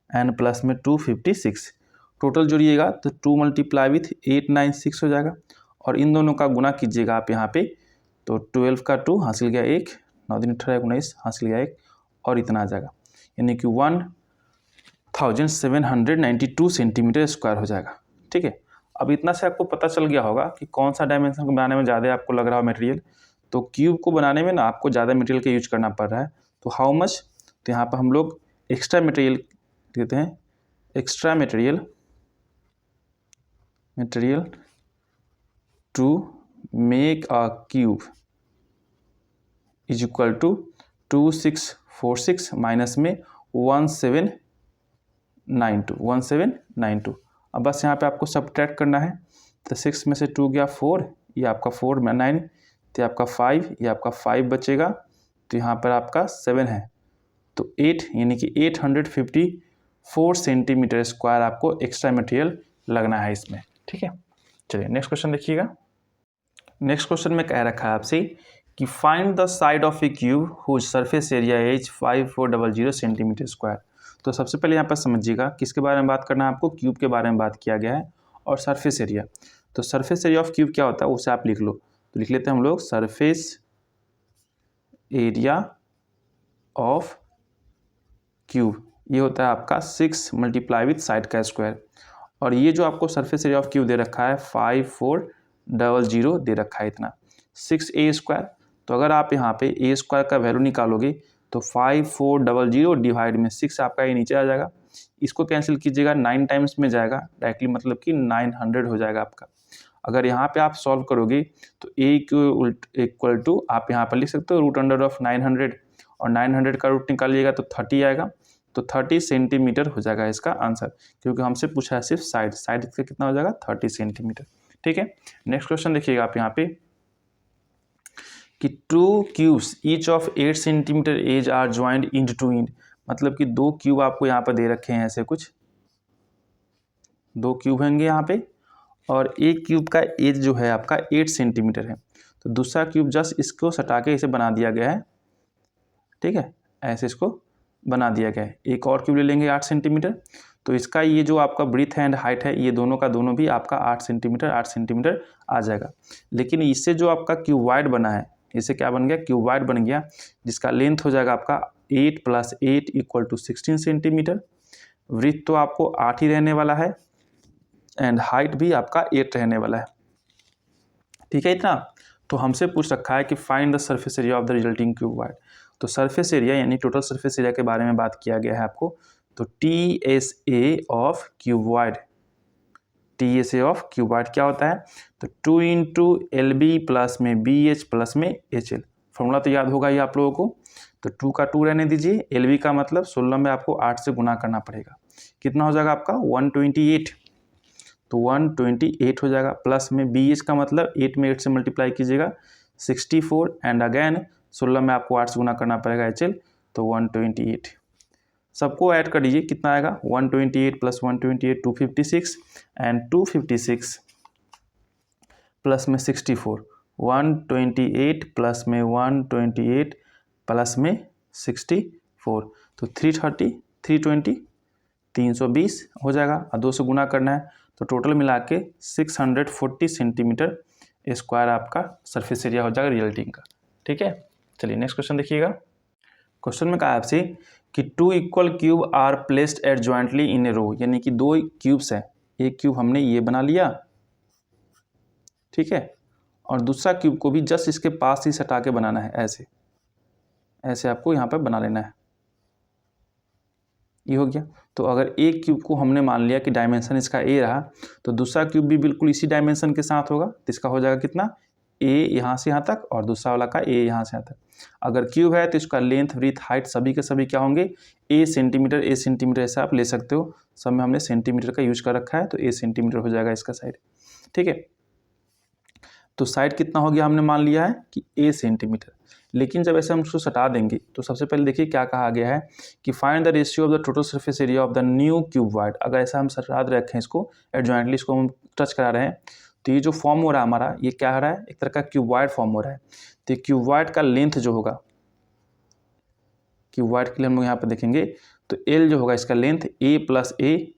एंड प्लस में 256, टोटल जोड़िएगा तो 2 मल्टीप्लाई विथ 896 हो जाएगा और इन दोनों का गुना कीजिएगा आप यहाँ पे, तो 12 का 2 हासिल गया 1, 9 दिन 18 19 हासिल गया 1 और इतना आ जाएगा, यानी कि 1792 सेंटीमीटर स्क्वायर हो जाएगा, ठीक है। अब इतना से आपको पता चल गया होगा कि कौन सा डायमेंशन को बनाने में ज़्यादा आपको लग रहा हो मटेरियल। तो क्यूब को बनाने में ना आपको ज़्यादा मटेरियल का यूज करना पड़ रहा है, तो हाउ मच, तो यहाँ पर हम लोग एक्स्ट्रा मटेरियल देते हैं, extra material to make a cube is equal to 2646 minus में 1792। अब बस यहाँ पे आपको सब्ट्रैक्ट करना है, तो 6 में से 2 गया 4, ये आपका 4 में 9, तो आपका 5, ये आपका 5 बचेगा, तो यहाँ पर आपका 7 है, तो 8 यानी कि 854 सेंटीमीटर स्क्वायर आपको एक्स्ट्रा मटेरियल लगना है इसमें, ठीक है। चलिए नेक्स्ट क्वेश्चन देखिएगा। नेक्स्ट क्वेश्चन में कह रखा है आपसे कि find the side of a cube whose surface area is 5400 centimetre square. तो सबसे पहले यहाँ पर समझिएगा किसके बारे में बात करना है आपको, क्यूब के बारे में बात किया गया है और सरफेस एरिया। तो सरफेस एरिया ऑफ क्यूब क्या होता है उसे आप लिख लो, तो लिख लेते हैं हम लोग सरफेस एरिया ऑफ क्यूब, ये होता है आपका 6 मल्टीप्लाई विथ साइड का स्क्वायर, और ये जो आपको सरफेस एरिया ऑफ क्यूब दे रखा है 5400 दे रखा है इतना 6a²। तो अगर आप यहाँ पे a² का वैल्यू निकालोगे तो 5400 डिवाइड में 6 आपका ये नीचे आ जाएगा, इसको कैंसिल कीजिएगा 9 टाइम्स में जाएगा डायरेक्टली, मतलब कि 900 हो जाएगा आपका। अगर यहाँ पे आप सॉल्व करोगे तो a इक्वल टू आप यहाँ पर लिख सकते हो √900 और 900 का रूट निकालिएगा तो 30 आएगा, तो 30 सेंटीमीटर हो जाएगा इसका आंसर, क्योंकि हमसे पूछा है सिर्फ साइड इसका कितना हो जाएगा 30 सेंटीमीटर, ठीक है। नेक्स्ट क्वेश्चन देखिएगा आप यहाँ पे कि 2 cubes each of 8 centimetre edge are joined end to end, मतलब कि 2 क्यूब आपको यहाँ पर दे रखे हैं, ऐसे कुछ 2 क्यूब होंगे यहाँ पे और एक क्यूब का एज जो है आपका 8 सेंटीमीटर है, तो दूसरा क्यूब जस्ट इसको सटा के इसे बना दिया गया है, ठीक है, ऐसे इसको बना दिया गया है। एक और क्यूब ले लेंगे 8 सेंटीमीटर, तो इसका ये जो आपका ब्रीथ एंड हाइट है ये दोनों का दोनों भी आपका 8 सेंटीमीटर आ जाएगा। लेकिन इससे जो आपका क्यूबॉइड बना है, इससे क्या बन गया, क्यूबॉइड बन गया, जिसका लेंथ हो जाएगा आपका 8 + 8 = 16 सेंटीमीटर, ब्रीथ तो आपको 8 ही रहने वाला है एंड हाइट भी आपका 8 रहने वाला है, ठीक है इतना। तो हमसे पूछ रखा है कि find the surface area of the resulting cuboid. तो सरफेस एरिया यानी टोटल सरफेस एरिया के बारे में बात किया गया है आपको, तो TSA of cuboid, TSA of cuboid क्या होता है, तो 2 इंटू LB प्लस में BH प्लस में HL, फॉर्मूला तो याद होगा ही आप लोगों को। तो 2 का 2 रहने दीजिए, LB का मतलब 16 में आपको 8 से गुना करना पड़ेगा, कितना हो जाएगा आपका 128, तो 128 हो जाएगा। प्लस में BH का मतलब 8 में 8 से मल्टीप्लाई कीजिएगा 64, एंड अगेन 16 में आपको 8 से गुना करना पड़ेगा HL, तो 128। सबको ऐड कर दीजिए, कितना आएगा 128 प्लस 128 256, एंड 256 प्लस में 64, 128 प्लस में 128 प्लस में 64, तो 330 320 320 हो जाएगा, और 2 से गुना करना है, तो टोटल मिला के 640 सेंटीमीटर स्क्वायर आपका सरफेस एरिया हो जाएगा रियल टिन का। ठीक है, चलिए नेक्स्ट क्वेश्चन देखिएगा। क्वेश्चन में कहा आपसे कि 2 इक्वल क्यूब आर प्लेस्ड एडजॉइंटली इन ए रो, यानी कि 2 क्यूब्स हैं, एक क्यूब हमने ये बना लिया, ठीक है, और दूसरा क्यूब को भी जस्ट इसके पास ही सटा के बनाना है, ऐसे ऐसे आपको यहाँ पर बना लेना है, ये हो गया। तो अगर एक क्यूब को हमने मान लिया कि डायमेंशन इसका ए रहा, तो दूसरा क्यूब भी बिल्कुल इसी डायमेंशन के साथ होगा, तो इसका हो जाएगा कितना ए यहाँ से यहाँ तक, और दूसरा वाला का ए यहाँ से यहाँ तक। अगर क्यूब है तो इसका लेंथ ब्रीथ हाइट सभी के सभी क्या होंगे, ए सेंटीमीटर ऐसा आप ले सकते हो, सब में हमने सेंटीमीटर का यूज कर रखा है, तो ए सेंटीमीटर हो जाएगा इसका साइड। ठीक है, तो साइड कितना हो गया हमने मान लिया है कि ए सेंटीमीटर। लेकिन जब ऐसे हम उसको सटा देंगे तो सबसे पहले देखिए क्या कहा गया है कि find the ratio of the total surface area of the new cube wide. अगर ऐसा हम सटा रखें इसको एडजॉइंटली, इसको हम टच करा रहे हैं, तो ये जो फॉर्म हो रहा है हमारा, ये क्या हो रहा है, एक तरह का क्यूब वाइड फॉर्म हो रहा है। तो क्यूब वाइड का लेंथ जो होगा, क्यूब वाइड के लिए हम लोग यहाँ पर देखेंगे, तो एल जो होगा इसका लेंथ ए प्लस ए,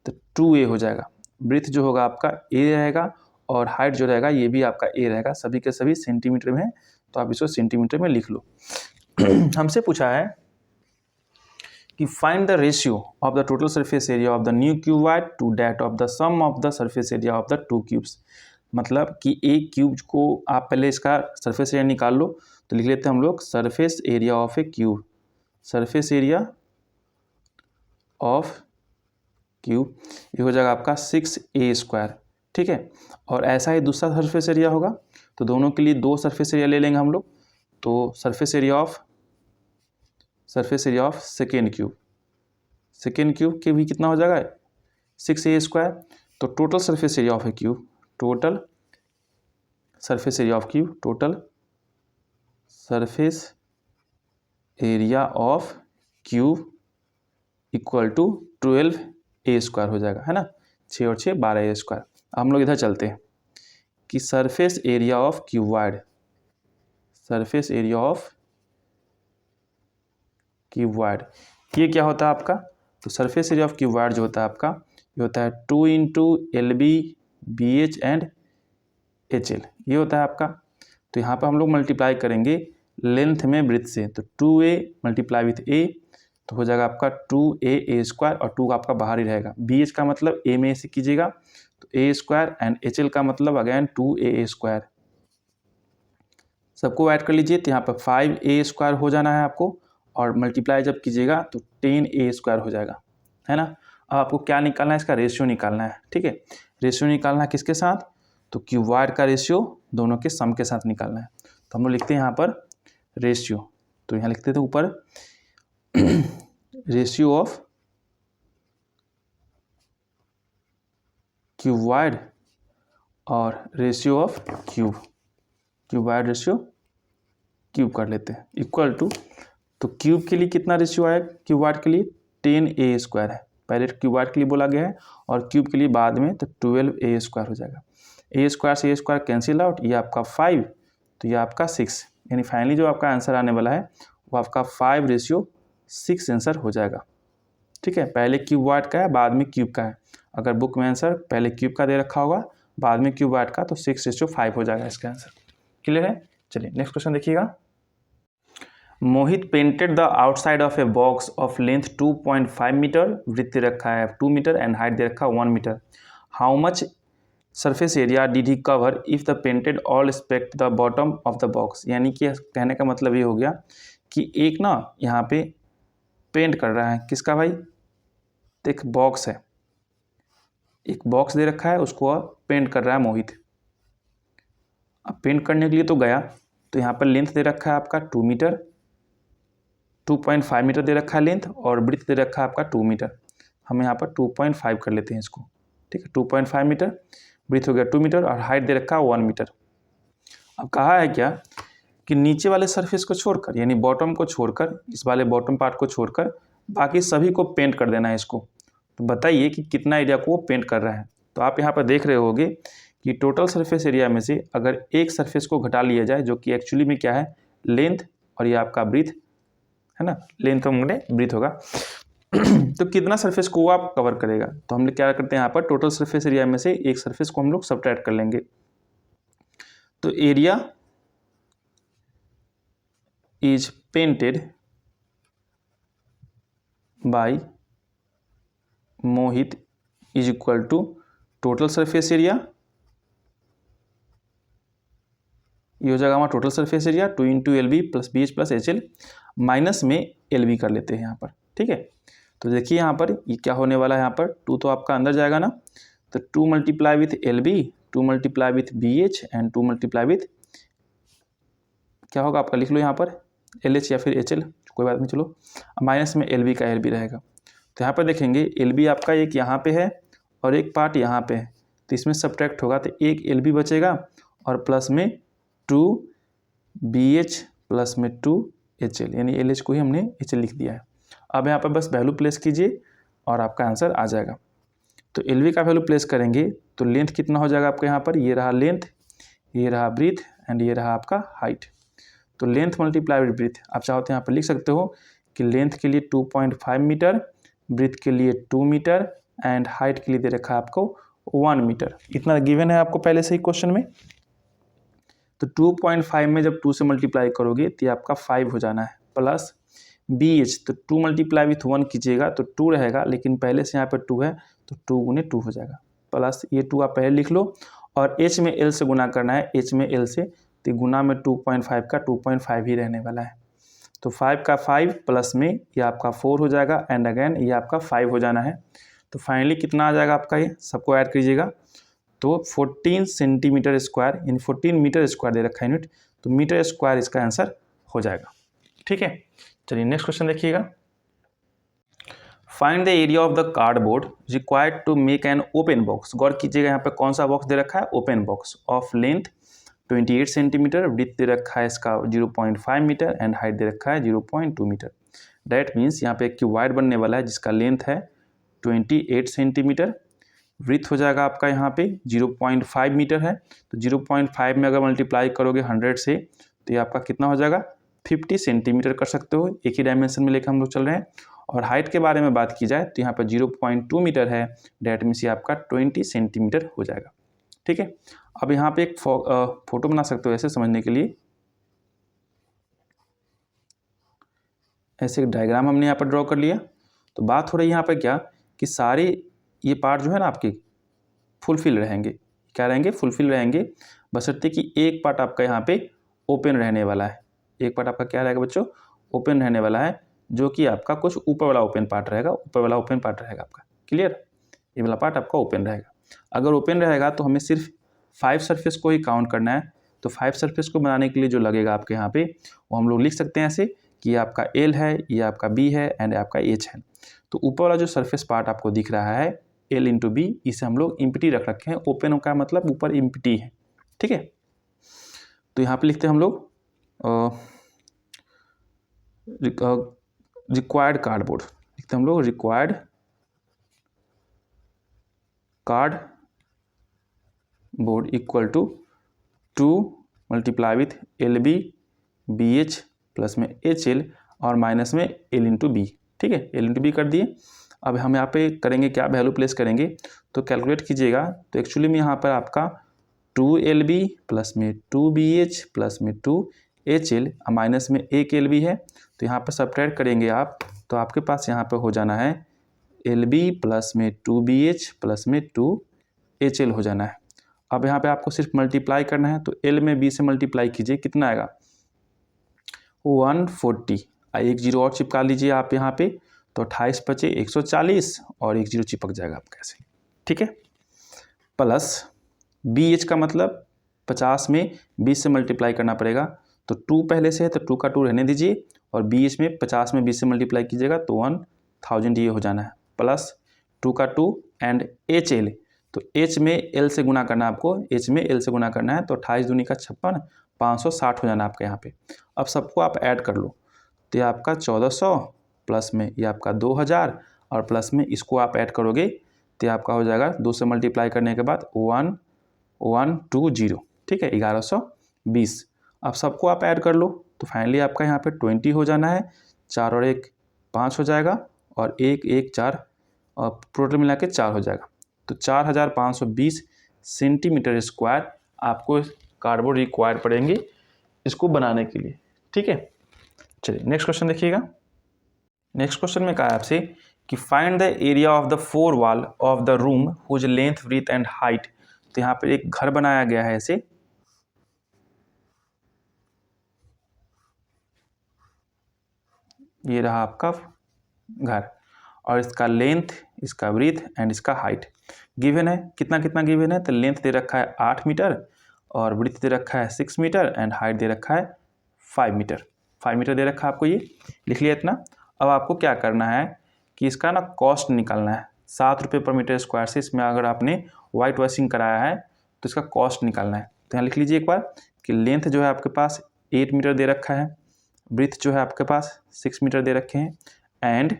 तो 2a हो जाएगा। ब्रीथ जो होगा आपका ए रहेगा, और हाइट जो रहेगा ये भी आपका ए रहेगा, सभी के सभी सेंटीमीटर में है, तो आप इसको सेंटीमीटर में लिख लो। हमसे पूछा है कि find the ratio of the total surface area of the new cube wide to that of the sum of the surface area of the 2 cubes. मतलब कि एक क्यूब को आप पहले इसका सरफेस एरिया निकाल लो, तो लिख लेते हैं हम लोग surface area of a cube, surface area of cube, ये हो जाएगा आपका 6a²। ठीक है, और ऐसा ही दूसरा सरफेस एरिया होगा, तो दोनों के लिए 2 सरफेस एरिया ले लेंगे हम लोग। तो surface area of second cube के भी कितना हो जाएगा 6a²। तो total surface area of a cube, total surface area of cube equal to 12a² हो जाएगा, है ना, 6 और 6 12a²। हम लोग इधर चलते हैं कि surface area of cube wide, ये क्या होता है आपका, तो surface area of cube wide जो होता है आपका, ये होता है 2 into LB BH and HL, ये होता है आपका। तो यहाँ पर हम लोग मल्टीप्लाई करेंगे लेंथ में ब्रीथ से, तो 2a मल्टीप्लाई विथ a, तो हो जाएगा आपका 2a² और 2 आपका बाहर ही रहेगा। BH का मतलब a में से कीजिएगा, तो a² एंड HL का मतलब अगेन 2a²। सबको ऐड कर लीजिए, तो यहाँ पर 5a² हो जाना है आपको, और मल्टीप्लाई जब कीजिएगा तो 10a² हो जाएगा, है ना। अब आपको क्या निकालना है, इसका रेशियो निकालना है। ठीक है, रेशियो निकालना है किसके साथ, तो क्यूब वाइड का रेशियो दोनों के सम के साथ निकालना है। तो हम लोग लिखते हैं यहाँ पर रेशियो, तो यहाँ लिखते थे ऊपर रेशियो ऑफ क्यूब वाइड और ratio of cube void ratio cube कर लेते हैं इक्वल टू, तो क्यूब के लिए कितना रेशियो आया, क्यूब वाइड के लिए 10a² है, पहले क्यूब वाइड के लिए बोला गया है, और क्यूब के लिए बाद में, तो 12a² हो जाएगा। a² से a² कैंसिल आउट, ये आपका 5, तो ये आपका 6, यानी फाइनली जो आपका आंसर आने वाला है वो आपका 5:6 आंसर हो जाएगा। ठीक है, पहले क्यूब वाइड का है, बाद में क्यूब का है। अगर बुक में आंसर पहले क्यूब का दे रखा होगा, बाद में क्यूब वाइड का, तो 6:5 हो जाएगा इसका आंसर। क्लियर है, चलिए नेक्स्ट क्वेश्चन देखिएगा। Mohit painted the outside of a box of length 2.5 metre, वृत्त रखा है 2 मीटर एंड हाइट दे रखा 1 मीटर। How much surface area did he cover if the painted all except the bottom of the box. यानी कि कहने का मतलब ये हो गया कि एक ना यहाँ पे पेंट कर रहा है, किसका भाई, एक बॉक्स है, एक बॉक्स दे रखा है, उसको पेंट कर रहा है मोहित। अब पेंट करने के लिए तो गया, तो यहाँ पर लेंथ दे रखा है आपका 2 मीटर, 2.5 मीटर दे रखा है लेंथ, और ब्रीथ दे रखा है आपका 2 मीटर। हम यहाँ पर 2.5 कर लेते हैं इसको, ठीक है। 2.5 मीटर, ब्रीथ हो गया 2 मीटर और हाइट दे रखा है 1 मीटर। अब कहा है क्या कि नीचे वाले सरफेस को छोड़कर, यानी बॉटम को छोड़कर, इस वाले बॉटम पार्ट को छोड़कर बाकी सभी को पेंट कर देना है इसको। तो बताइए कि कितना एरिया को वो पेंट कर रहा है। तो आप यहाँ पर देख रहे होगे कि टोटल सरफेस एरिया में से अगर एक सरफेस को घटा लिया जाए, जो कि एक्चुअली में क्या है, लेंथ, और ये आपका ब्रीथ है ना, लेंथ तो मुझे ब्रीथ होगा तो कितना सरफेस को वो आप कवर करेगा। तो हम लोग क्या करते हैं, यहाँ पर टोटल सरफेस एरिया में से एक सरफेस को हम लोग सब्ट्रैक्ट कर लेंगे। तो area is painted by Mohit is equal to total surface area, ये हो जाएगा हमारा total surface area 2 into L B plus B H plus H L, minus में एल बी कर लेते हैं यहाँ पर, ठीक है। तो देखिए यहाँ पर ये क्या होने वाला है, यहाँ पर 2 तो आपका अंदर जाएगा ना, तो 2 multiply with L B, 2 multiply with B H and 2 multiply with क्या होगा आपका, लिख लो यहाँ पर एल एच या फिर एच एल, कोई बात नहीं, चलो माइनस में एल बी का एल बी रहेगा। तो यहाँ पर देखेंगे एल बी आपका एक यहाँ पे है और एक पार्ट यहाँ पे है, तो इसमें सब्ट्रैक्ट होगा, तो एक एल बी बचेगा और प्लस में 2 बी एच प्लस में 2 एच एल, यानी एल एच को ही हमने एच एल लिख दिया है। अब यहाँ पर बस वैल्यू प्लेस कीजिए और आपका आंसर आ जाएगा। तो एल बी का वैल्यू प्लेस करेंगे तो लेंथ कितना हो जाएगा आपका यहाँ पर, ये रहा लेंथ, ये रहा ब्रीथ एंड ये रहा आपका हाइट। तो लेंथ मल्टीप्लाई विद ब्रीथ, आप चाहो तो यहाँ पर लिख सकते हो कि लेंथ के लिए 2.5 मीटर, ब्रीथ के लिए 2 मीटर एंड हाइट के लिए दे रखा है आपको 1 मीटर। इतना गिवन है आपको पहले से ही क्वेश्चन में। तो 2.5 में जब 2 से मल्टीप्लाई करोगे तो ये आपका 5 हो जाना है, प्लस बी एच, तो 2 मल्टीप्लाई विथ 1 कीजिएगा तो 2 रहेगा, लेकिन पहले से यहाँ पर 2 है तो 2 गुने 2 हो जाएगा, प्लस ये 2 आप पहले लिख लो और एच में एल से गुना करना है, एच में एल से, तो गुना में 2.5 का 2.5 ही रहने वाला है। तो 5 का 5 प्लस में ये आपका 4 हो जाएगा एंड अगेन ये आपका 5 हो जाना है। तो फाइनली कितना आ जाएगा आपका, ये सबको ऐड कीजिएगा, तो 14 सेंटीमीटर स्क्वायर, यानी 14 मीटर स्क्वायर दे रखा है यूनिट, तो मीटर स्क्वायर इसका आंसर हो जाएगा, ठीक है। चलिए नेक्स्ट क्वेश्चन देखिएगा। Find the area of the cardboard required to make an open box. गौर कीजिएगा यहाँ पे कौन सा बॉक्स दे रखा है, open box of length 28 centimetre, breadth दे रखा है इसका 0.5 मीटर एंड हाइट दे रखा है 0.2 मीटर। डैट मीन्स यहाँ पे एक क्यूबॉइड बनने वाला है जिसका लेंथ है 28 सेंटीमीटर, ब्रीथ हो जाएगा आपका यहाँ पे 0.5 मीटर है, तो 0.5 में अगर मल्टीप्लाई करोगे 100 से तो ये आपका कितना हो जाएगा 50 सेंटीमीटर कर सकते हो, एक ही डायमेंशन में लेकर हम लोग चल रहे हैं। और हाइट के बारे में बात की जाए तो यहाँ पर 0.2 मीटर है, डैट मीन्स ये आपका 20 सेंटीमीटर हो जाएगा, ठीक है। अब यहाँ पे एक फोटो बना सकते हो ऐसे समझने के लिए, ऐसे एक डायग्राम हमने यहाँ पर ड्रॉ कर लिया। तो बात हो रही है यहाँ पर क्या कि सारे ये पार्ट जो है ना आपके फुलफिल रहेंगे, क्या रहेंगे, फुलफिल रहेंगे, बशर्ते कि एक पार्ट आपका यहाँ पे ओपन रहने वाला है, एक पार्ट आपका क्या रहेगा बच्चों, ओपन रहने वाला है, जो कि आपका कुछ ऊपर वाला ओपन पार्ट रहेगा, ऊपर वाला ओपन पार्ट रहेगा आपका, क्लियर, ये वाला पार्ट आपका ओपन रहेगा। अगर ओपन रहेगा तो हमें सिर्फ 5 सरफेस को ही काउंट करना है। तो 5 सरफेस को बनाने के लिए जो लगेगा आपके यहाँ पे वो हम लोग लिख सकते हैं ऐसे कि ये आपका एल है, ये आपका बी है एंड आपका एच है। तो ऊपर वाला जो सरफेस पार्ट आपको दिख रहा है एल इंटू बी, इसे हम लोग इम्प्टी रख रखे हैं, ओपन का मतलब ऊपर इम्प्टी है, ठीक है। तो यहाँ पे लिखते हैं हम लोग रिक्वायर्ड कार्डबोर्ड, लिखते हैं हम लोग required cardboard equal to 2 multiply with L B B H plus में एच एल और माइनस में एल इंटू बी, ठीक है, एल इंटू बी कर दिए। अब हम यहाँ पे करेंगे क्या, वैल्यू प्लेस करेंगे, तो कैलकुलेट कीजिएगा। तो एक्चुअली में यहाँ पर आपका 2 एल बी प्लस में 2 बी एच प्लस में 2 एच एल माइनस में 1 एल बी है, तो यहाँ पर सब्ट्रैक्ट करेंगे आप, तो आपके पास यहाँ पर हो जाना है एल बी प्लस में 2 बी एच प्लस में 2 एच एल हो जाना है। अब यहाँ पे आपको सिर्फ मल्टीप्लाई करना है, तो एल में बी से मल्टीप्लाई कीजिए, कितना आएगा 140, एक जीरो और चिपका लीजिए आप यहाँ पे, तो 28 बचे 140 और एक जीरो चिपक जाएगा आपका ऐसे, ठीक है। प्लस बी एच का मतलब 50 में 20 से मल्टीप्लाई करना पड़ेगा, तो 2 पहले से है तो 2 का 2 रहने दीजिए और बी एच में 50 में 20 से मल्टीप्लाई कीजिएगा तो 1000 ये हो जाना है, प्लस 2 का 2 एंड एच एल, तो एच में एल से गुना करना है आपको, एच में एल से गुना करना है, तो 28 दूनी का 56, 560 हो जाना आपका यहाँ पे। अब सबको आप ऐड कर लो, तो ये आपका 1400 प्लस में ये आपका 2000 और प्लस में इसको आप ऐड करोगे तो आपका हो जाएगा 2 से मल्टीप्लाई करने के बाद 1120, ठीक है, 1120। अब सबको आप ऐड कर लो तो फाइनली आपका यहाँ पे 20 हो जाना है, 4 और 1 5 हो जाएगा और 1 1 4 और टोटल मिला के 4 हो जाएगा। तो 4520 सेंटीमीटर स्क्वायर आपको कार्डबोर्ड रिक्वायर पड़ेंगे इसको बनाने के लिए, ठीक है। चलिए नेक्स्ट क्वेश्चन देखिएगा। नेक्स्ट क्वेश्चन में कहा है आपसे कि find the area of the 4 wall of the room whose length breadth and height. तो यहाँ पर एक घर बनाया गया है ऐसे, ये रहा आपका घर और इसका लेंथ, इसका ब्रीथ एंड इसका हाइट गिवन है। कितना कितना गिवन है, तो लेंथ दे रखा है 8 मीटर और ब्रीथ दे रखा है 6 मीटर एंड हाइट दे रखा है 5 मीटर। 5 मीटर दे रखा है आपको, ये लिख लिया इतना। अब आपको क्या करना है कि इसका ना कॉस्ट निकालना है। 7 रुपये पर मीटर स्क्वायर से इसमें अगर आपने वाइट वॉशिंग कराया है तो इसका कॉस्ट निकालना है। तो यहाँ लिख लीजिए एक बार कि लेंथ जो है आपके पास 8 मीटर दे रखा है, ब्रीथ जो है आपके पास 6 मीटर दे रखे हैं एंड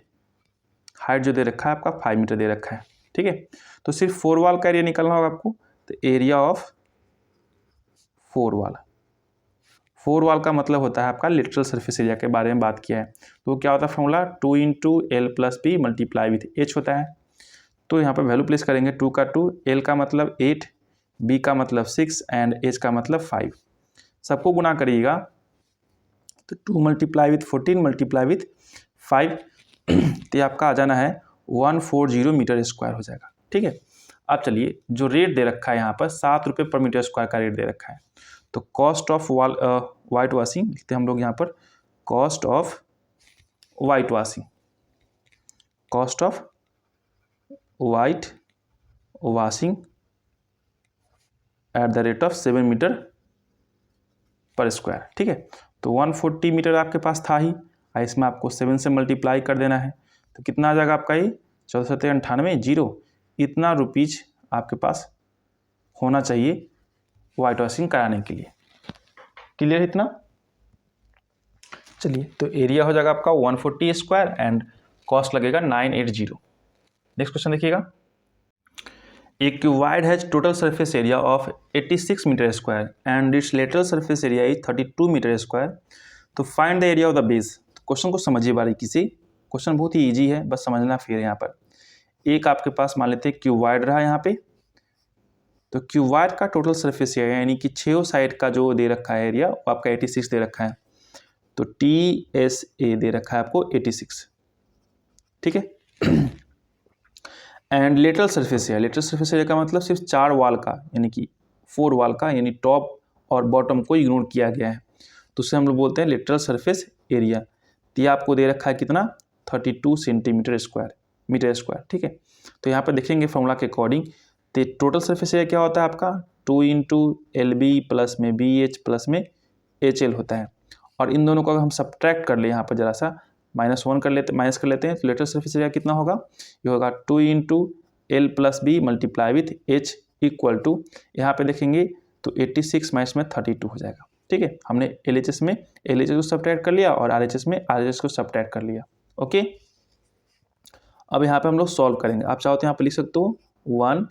हाइट जो दे रखा है आपका 5 मीटर दे रखा है, ठीक है। तो सिर्फ 4 वॉल का एरिया निकालना होगा आपको। तो एरिया ऑफ 4 वॉल, 4 वॉल का मतलब होता है आपका लिटरल सरफेस एरिया के बारे में बात किया है। तो क्या होता है formula, 2 into L plus B multiply with H होता है। तो यहाँ पर वैल्यू प्लेस करेंगे, 2 का 2, एल का मतलब 8, बी का मतलब 6 एंड एच का मतलब 5। सबको गुना करिएगा तो 2 मल्टीप्लाई विथ 14 मल्टीप्लाई विथ 5 तो आपका आ जाना है 140 मीटर स्क्वायर हो जाएगा, ठीक है। अब चलिए जो रेट दे रखा है यहाँ पर 7 रुपये पर मीटर स्क्वायर का रेट दे रखा है। तो कॉस्ट ऑफ वाइट वॉशिंग लिखते हैं हम लोग यहाँ पर, cost of white washing, cost of white washing at the rate of 7 metre per square, ठीक है। तो 140 मीटर आपके पास था ही, इसमें आपको 7 से मल्टीप्लाई कर देना है। तो कितना आ जाएगा आपका, ये 1498 जीरो, इतना रुपीज आपके पास होना चाहिए वाइट वॉशिंग कराने के लिए। क्लियर इतना? चलिए तो एरिया हो जाएगा आपका 140 स्क्वायर एंड कॉस्ट लगेगा 980। नेक्स्ट क्वेश्चन देखिएगा। A cuboid has total surface area of 86 meter square and its lateral surface area is 32 meter square. तो find the area of the base। तो क्वेश्चन को समझिए बारीकी से, क्वेश्चन बहुत ही इजी है, बस समझना फिर यहाँ पर। एक आपके पास मान लेते हैं क्यूबॉइड रहा यहाँ पे, तो क्यूबॉइड का टोटल सरफेस एरिया यानी कि 6 साइड का जो दे रखा है एरिया वो आपका 86 दे रखा है। तो TSA दे रखा है आपको 86, ठीक है। And lateral surface area, lateral surface area का मतलब सिर्फ 4 वाल का यानी कि 4 वाल का, यानी टॉप और बॉटम को इग्नोर किया गया है, तो उसे हम लोग बोलते हैं लेटरल सरफेस एरिया। तो ये आपको दे रखा है कितना, 32 सेंटीमीटर स्क्वायर मीटर स्क्वायर, ठीक है। तो यहाँ पर देखेंगे फॉर्मूला के अकॉर्डिंग, तो टोटल सरफेस एरिया क्या होता है आपका 2 इंटू LB प्लस में BH प्लस में HL होता है। और इन दोनों को अगर हम सब्ट्रैक्ट कर ले यहाँ पर जरा सा माइनस कर लेते हैं, तो लेटरल सरफेस एरिया कितना होगा, ये होगा 2 into L plus B multiply with H equal to, यहाँ पे देखेंगे तो 86 माइनस में 32 हो जाएगा, ठीक है। हमने LHS में LHS को सब्ट्रैक्ट कर लिया और RHS में RHS को सब्ट्रैक्ट कर लिया, ओके। अब यहाँ पे हम लोग सॉल्व करेंगे। आप चाहो तो यहाँ पे लिख सकते हो 1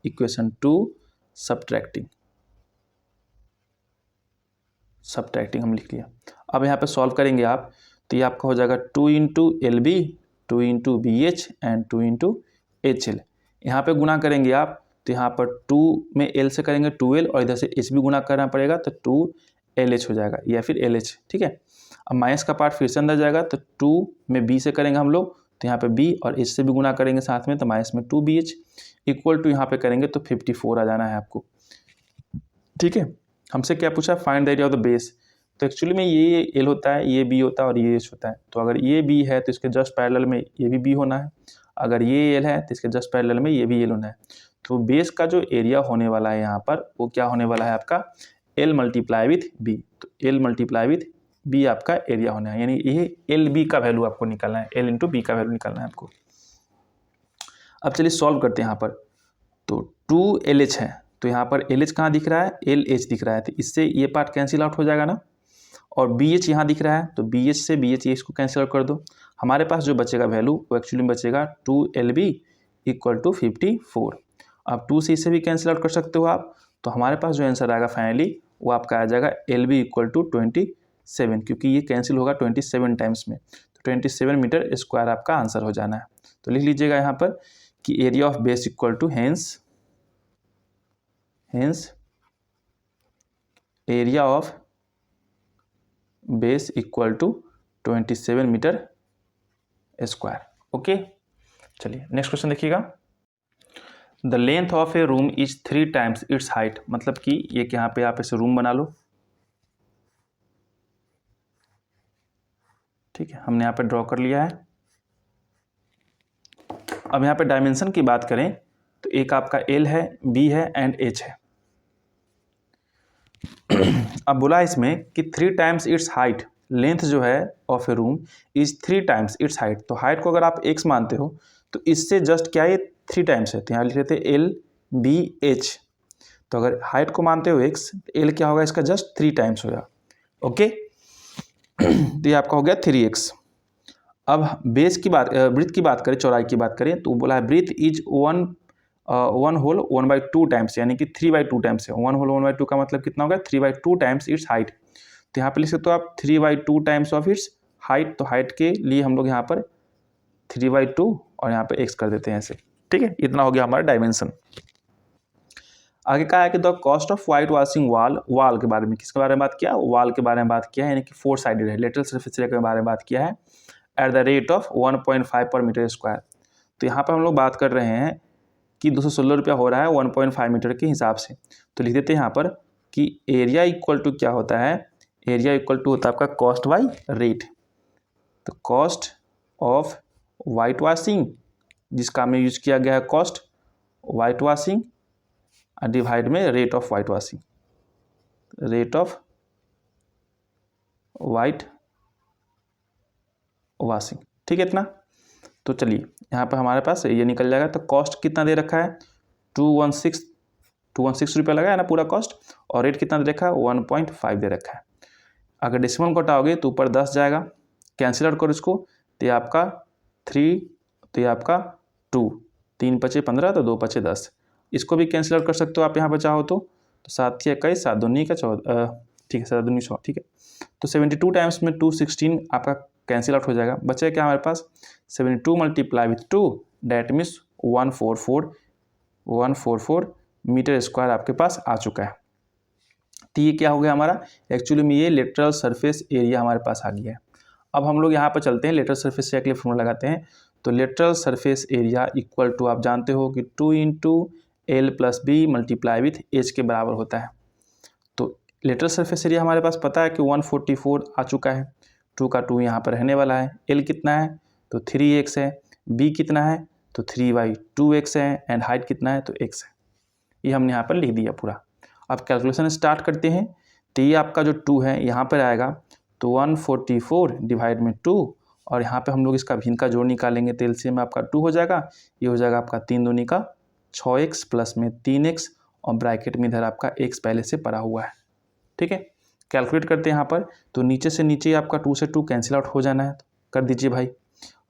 इक्वेशन 2 सब्ट्रैक्टिंग हम लिख लिया। अब यहाँ पे सॉल्व करेंगे आप, तो ये आपका हो जाएगा 2 into LB 2 into BH and 2 into HL। यहाँ पर गुना करेंगे आप, तो यहाँ पर 2 में L से करेंगे 2L और इधर से H भी गुना करना पड़ेगा, तो 2LH हो जाएगा या फिर LH, ठीक है। अब माइनस का पार्ट फिर से अंदर जाएगा, तो 2 में B से करेंगे हम लोग, तो यहाँ पे B और H से भी गुना करेंगे साथ में, तो माइनस में 2BH इक्वल टू यहाँ पे करेंगे तो 54 आ जाना है आपको, ठीक है। हमसे क्या पूछा, find the area of the base. तो एक्चुअली में ये L होता है, ये B होता है और ये H होता है। तो अगर ये B है तो इसके जस्ट पैरेलल में ये भी B होना है, अगर ये L है तो इसके जस्ट पैरेलल में ये भी L होना है। तो बेस का जो एरिया होने वाला है यहाँ पर वो क्या होने वाला है आपका L मल्टीप्लाई विथ B। तो L मल्टीप्लाई विथ B आपका एरिया होना है, यानी ये LB का वैल्यू आपको निकालना है, L इंटू B का वैल्यू निकालना है आपको। अब चलिए सॉल्व करते हैं यहाँ पर। तो 2LH है, तो यहाँ पर LH कहाँ दिख रहा है, LH दिख रहा है, तो इससे ये पार्ट कैंसिल आउट हो जाएगा ना। और BH यहाँ दिख रहा है, तो BH से BH इसको कैंसिल आउट कर दो। हमारे पास जो बचेगा वैल्यू वो एक्चुअली में बचेगा 2LB इक्वल टू 54। अब 2 से इसे भी कैंसिल आउट कर सकते हो आप, तो हमारे पास जो आंसर आएगा फाइनली वो आपका आ जाएगा LB इक्वल टू 27, क्योंकि ये कैंसिल होगा 27 टाइम्स में, तो 27 मीटर स्क्वायर आपका आंसर हो जाना है। तो लिख लीजिएगा यहाँ पर कि area of base equal to hence area of base equal to 27 metre square. Okay, चलिए नेक्स्ट क्वेश्चन देखिएगा। The length of a room is 3 times its height, मतलब कि ये यहाँ पे आप इसे रूम बना लो, ठीक है, हमने यहाँ पे ड्रॉ कर लिया है। अब यहाँ पे डायमेंशन की बात करें तो एक आपका L है, B है एंड H है। अब बोला इसमें कि 3 टाइम्स इट्स हाइट, लेंथ जो है of a room is 3 times its height, तो हाइट को अगर आप x मानते हो तो इससे जस्ट क्या ये 3 टाइम्स है, तो यहाँ लिख लेते हैं LBH। तो अगर हाइट को मानते हो x, L क्या होगा इसका जस्ट 3 टाइम्स होगा। ओके, तो ये आपका हो गया 3x। अब बेस की बात, ब्रीथ की बात करें, चौड़ाई की बात करें, तो बोला है ब्रीथ इज 1 होल 1/2 टाइम्स, यानी कि 3/2 टाइम्स है। 1 होल 1/2 का मतलब कितना होगा, 3/2 टाइम्स इट्स हाइट। तो यहाँ पे लिख सकते हो आप 3/2 टाइम्स ऑफ इट्स हाइट, तो हाइट के लिए हम लोग यहाँ पर 3/2 और यहाँ पे x कर देते हैं ऐसे, ठीक है। इतना हो गया हमारा डायमेंशन। आगे कहा है कि the cost of white washing वाल के बारे में, किसके बारे में बात किया, वाल के बारे में बात किया है, यानी कि 4 साइडेड है, लेटरल सरफेस एरिया के बारे में बात किया है एट द रेट ऑफ 1.5 पर मीटर स्क्वायर। तो यहाँ पर हम लोग बात कर रहे हैं कि 216 रुपया हो रहा है 1.5 मीटर के हिसाब से। तो लिख देते हैं यहाँ पर कि एरिया इक्वल टू क्या होता है, एरिया इक्वल टू होता है आपका कॉस्ट बाई रेट। तो कॉस्ट ऑफ वाइट वॉशिंग, जिसका में यूज किया गया है कॉस्ट वाइट वॉशिंग, डिवाइड में rate of white washing, rate of white washing, ठीक है इतना। तो चलिए यहाँ पर हमारे पास ये निकल जाएगा। तो कॉस्ट कितना दे रखा है, 216 रुपया लगा है ना पूरा कॉस्ट, और रेट कितना दे रखा है 1.5 दे रखा है। अगर डेसिमल को हटाओगे तो ऊपर 10 जाएगा, कैंसिल आउट करो इसको, तो ये आपका 3, तो ये आपका 2, 3 पचे 15, तो 2 पचे 10, इसको भी कैंसिल आउट कर सकते हो आप यहाँ पर चाहो तो 7 या 21, 7 दूनी का 14, ठीक है 7 दूनी 100, ठीक है। तो 72 टाइम्स में 216 आपका कैंसिल आउट हो जाएगा, बचे क्या हमारे पास 72 multiply with 2, that means 144 metre square आपके पास आ चुका है। तो ये क्या हो गया हमारा, एक्चुअली में ये लेटरल सरफेस एरिया हमारे पास आ गया है। अब हम लोग यहाँ पर चलते हैं, लेटरल सरफेस एरिया के लिए फॉर्मूला लगाते हैं। तो lateral surface area equal to, आप जानते हो कि 2 × L + B multiply with H के बराबर होता है। तो लेटरल सरफेस एरिया हमारे पास पता है कि 144 आ चुका है, 2 का 2 यहाँ पर रहने वाला है, L कितना है तो 3x है, B कितना है तो 3/2x है, एंड हाइट कितना है तो x है। ये हमने यहाँ पर लिख दिया पूरा। अब कैलकुलेशन स्टार्ट करते हैं। तो ये आपका जो 2 है यहाँ पर आएगा, तो 144 डिवाइड में 2, और यहाँ पे हम लोग इसका भिन्न का जोड़ निकालेंगे, तो एलसीएम में आपका 2 हो जाएगा, ये हो जाएगा आपका 3 दूनी का 6x प्लस में 3x, और ब्रैकेट में इधर आपका x पहले से पड़ा हुआ है, ठीक है। कैलकुलेट करते हैं यहाँ पर, तो नीचे से नीचे आपका 2 से 2 कैंसिल आउट हो जाना है, तो कर दीजिए भाई।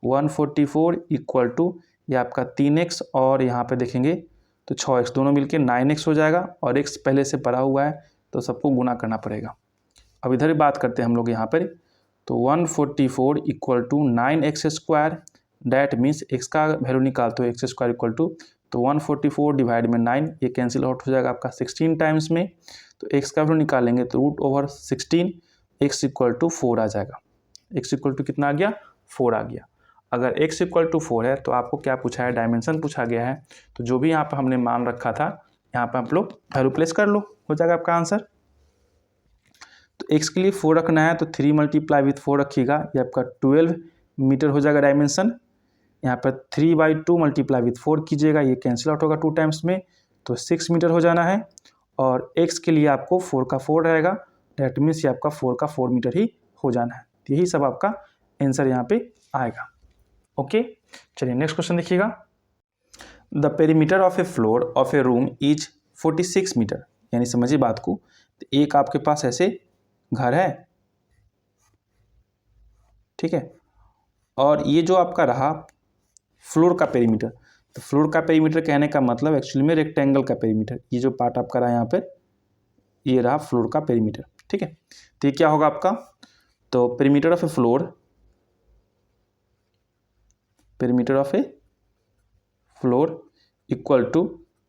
144 इक्वल टू ये आपका 3x, और यहाँ पे देखेंगे तो 6x, दोनों मिलके 9x हो जाएगा, और x पहले से पड़ा हुआ है तो सबको गुना करना पड़ेगा। अब इधर बात करते हैं हम लोग यहाँ पर, तो 144 equal to 9x², that means x का वैल्यू निकालते हो x² इक्वल टू, तो 144 डिवाइड में 9, ये कैंसिल आउट हो जाएगा आपका 16 टाइम्स में, तो x का वैल्यू निकालेंगे तो √16, x इक्वल टू 4 आ जाएगा। x इक्वल टू कितना आ गया 4 आ गया। अगर x इक्वल टू 4 है तो आपको क्या पूछा है, डायमेंशन पूछा गया है, तो जो भी यहाँ पर हमने मान रखा था यहाँ पर आप लोग वैल्यू प्लेस कर लो, हो जाएगा आपका आंसर। तो x के लिए 4 रखना है, तो 3 मल्टीप्लाई विथ 4 रखिएगा, ये आपका 12 मीटर हो जाएगा डायमेंशन। यहाँ पर 3/2 मल्टीप्लाई विथ 4 कीजिएगा, ये कैंसिल आउट होगा 2 टाइम्स में, तो 6 मीटर हो जाना है। और x के लिए आपको 4 का 4 रहेगा, डैट मीन्स ये आपका 4 का 4 मीटर ही हो जाना है। तो यही सब आपका आंसर यहाँ पे आएगा। ओके, चलिए नेक्स्ट क्वेश्चन देखिएगा। The perimeter of a floor of a room is 46 metre, यानी समझिए बात को, तो एक आपके पास ऐसे घर है, ठीक है, और ये जो आपका रहा फ्लोर का पेरीमीटर, तो फ्लोर का पेरीमीटर कहने का मतलब एक्चुअली में रेक्टेंगल का पेरीमीटर, ये जो पार्ट आपका रहा यहाँ पर, ये रहा फ्लोर का पेरीमीटर, ठीक है। तो ये क्या होगा आपका, तो perimeter of a floor, perimeter of a floor equal to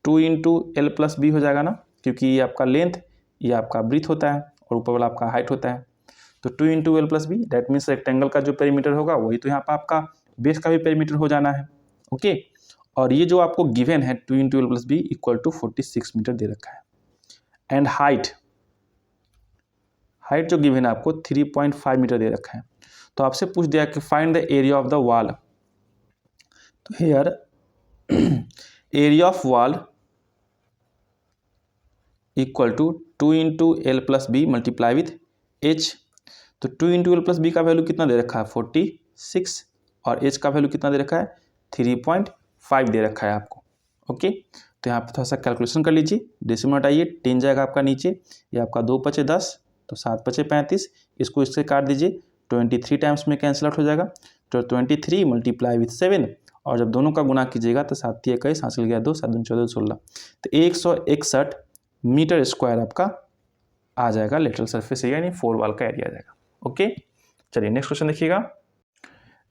2 into L plus B हो जाएगा ना, क्योंकि ये आपका लेंथ, ये आपका ब्रीथ होता है और ऊपर वाला आपका हाइट होता है, तो 2 into L plus B, that means rectangle का जो पेरीमीटर होगा वही तो यहाँ पर आपका बेस का भी पेरीमीटर हो जाना है, ओके। और ये जो आपको गिवन है 2 into L plus B equal to 46 metre दे रखा है। एंड हाइट जो गिवन है आपको 3.5 मीटर दे रखा है। तो आपसे पूछ दिया कि find the area of the wall, तो here area of wall equal to 2 into L plus B multiply with H, तो 2 इंटू एल प्लस बी का वैल्यू कितना दे रखा है 46, और एच का वैल्यू कितना दे रखा है 3.5 दे रखा है आपको, ओके। तो यहाँ पर थोड़ा सा कैलकुलेशन कर लीजिए, डेसिमल हटाइए, 10 जाएगा आपका नीचे, ये आपका 2 पचे 10, तो 7 पचे 35, इसको इससे काट दीजिए, 23 टाइम्स में कैंसिल आउट हो जाएगा, तो 23 मल्टीप्लाई विथ 7, और जब दोनों का गुना कीजिएगा तो 7 3 21, हासिल गया 2, 7 2 14 16, तो 161 मीटर स्क्वायर आपका आ जाएगा लेटरल सरफेस एरिया, यानी 4 वॉल का एरिया आ जाएगा, ओके। चलिए नेक्स्ट क्वेश्चन देखिएगा।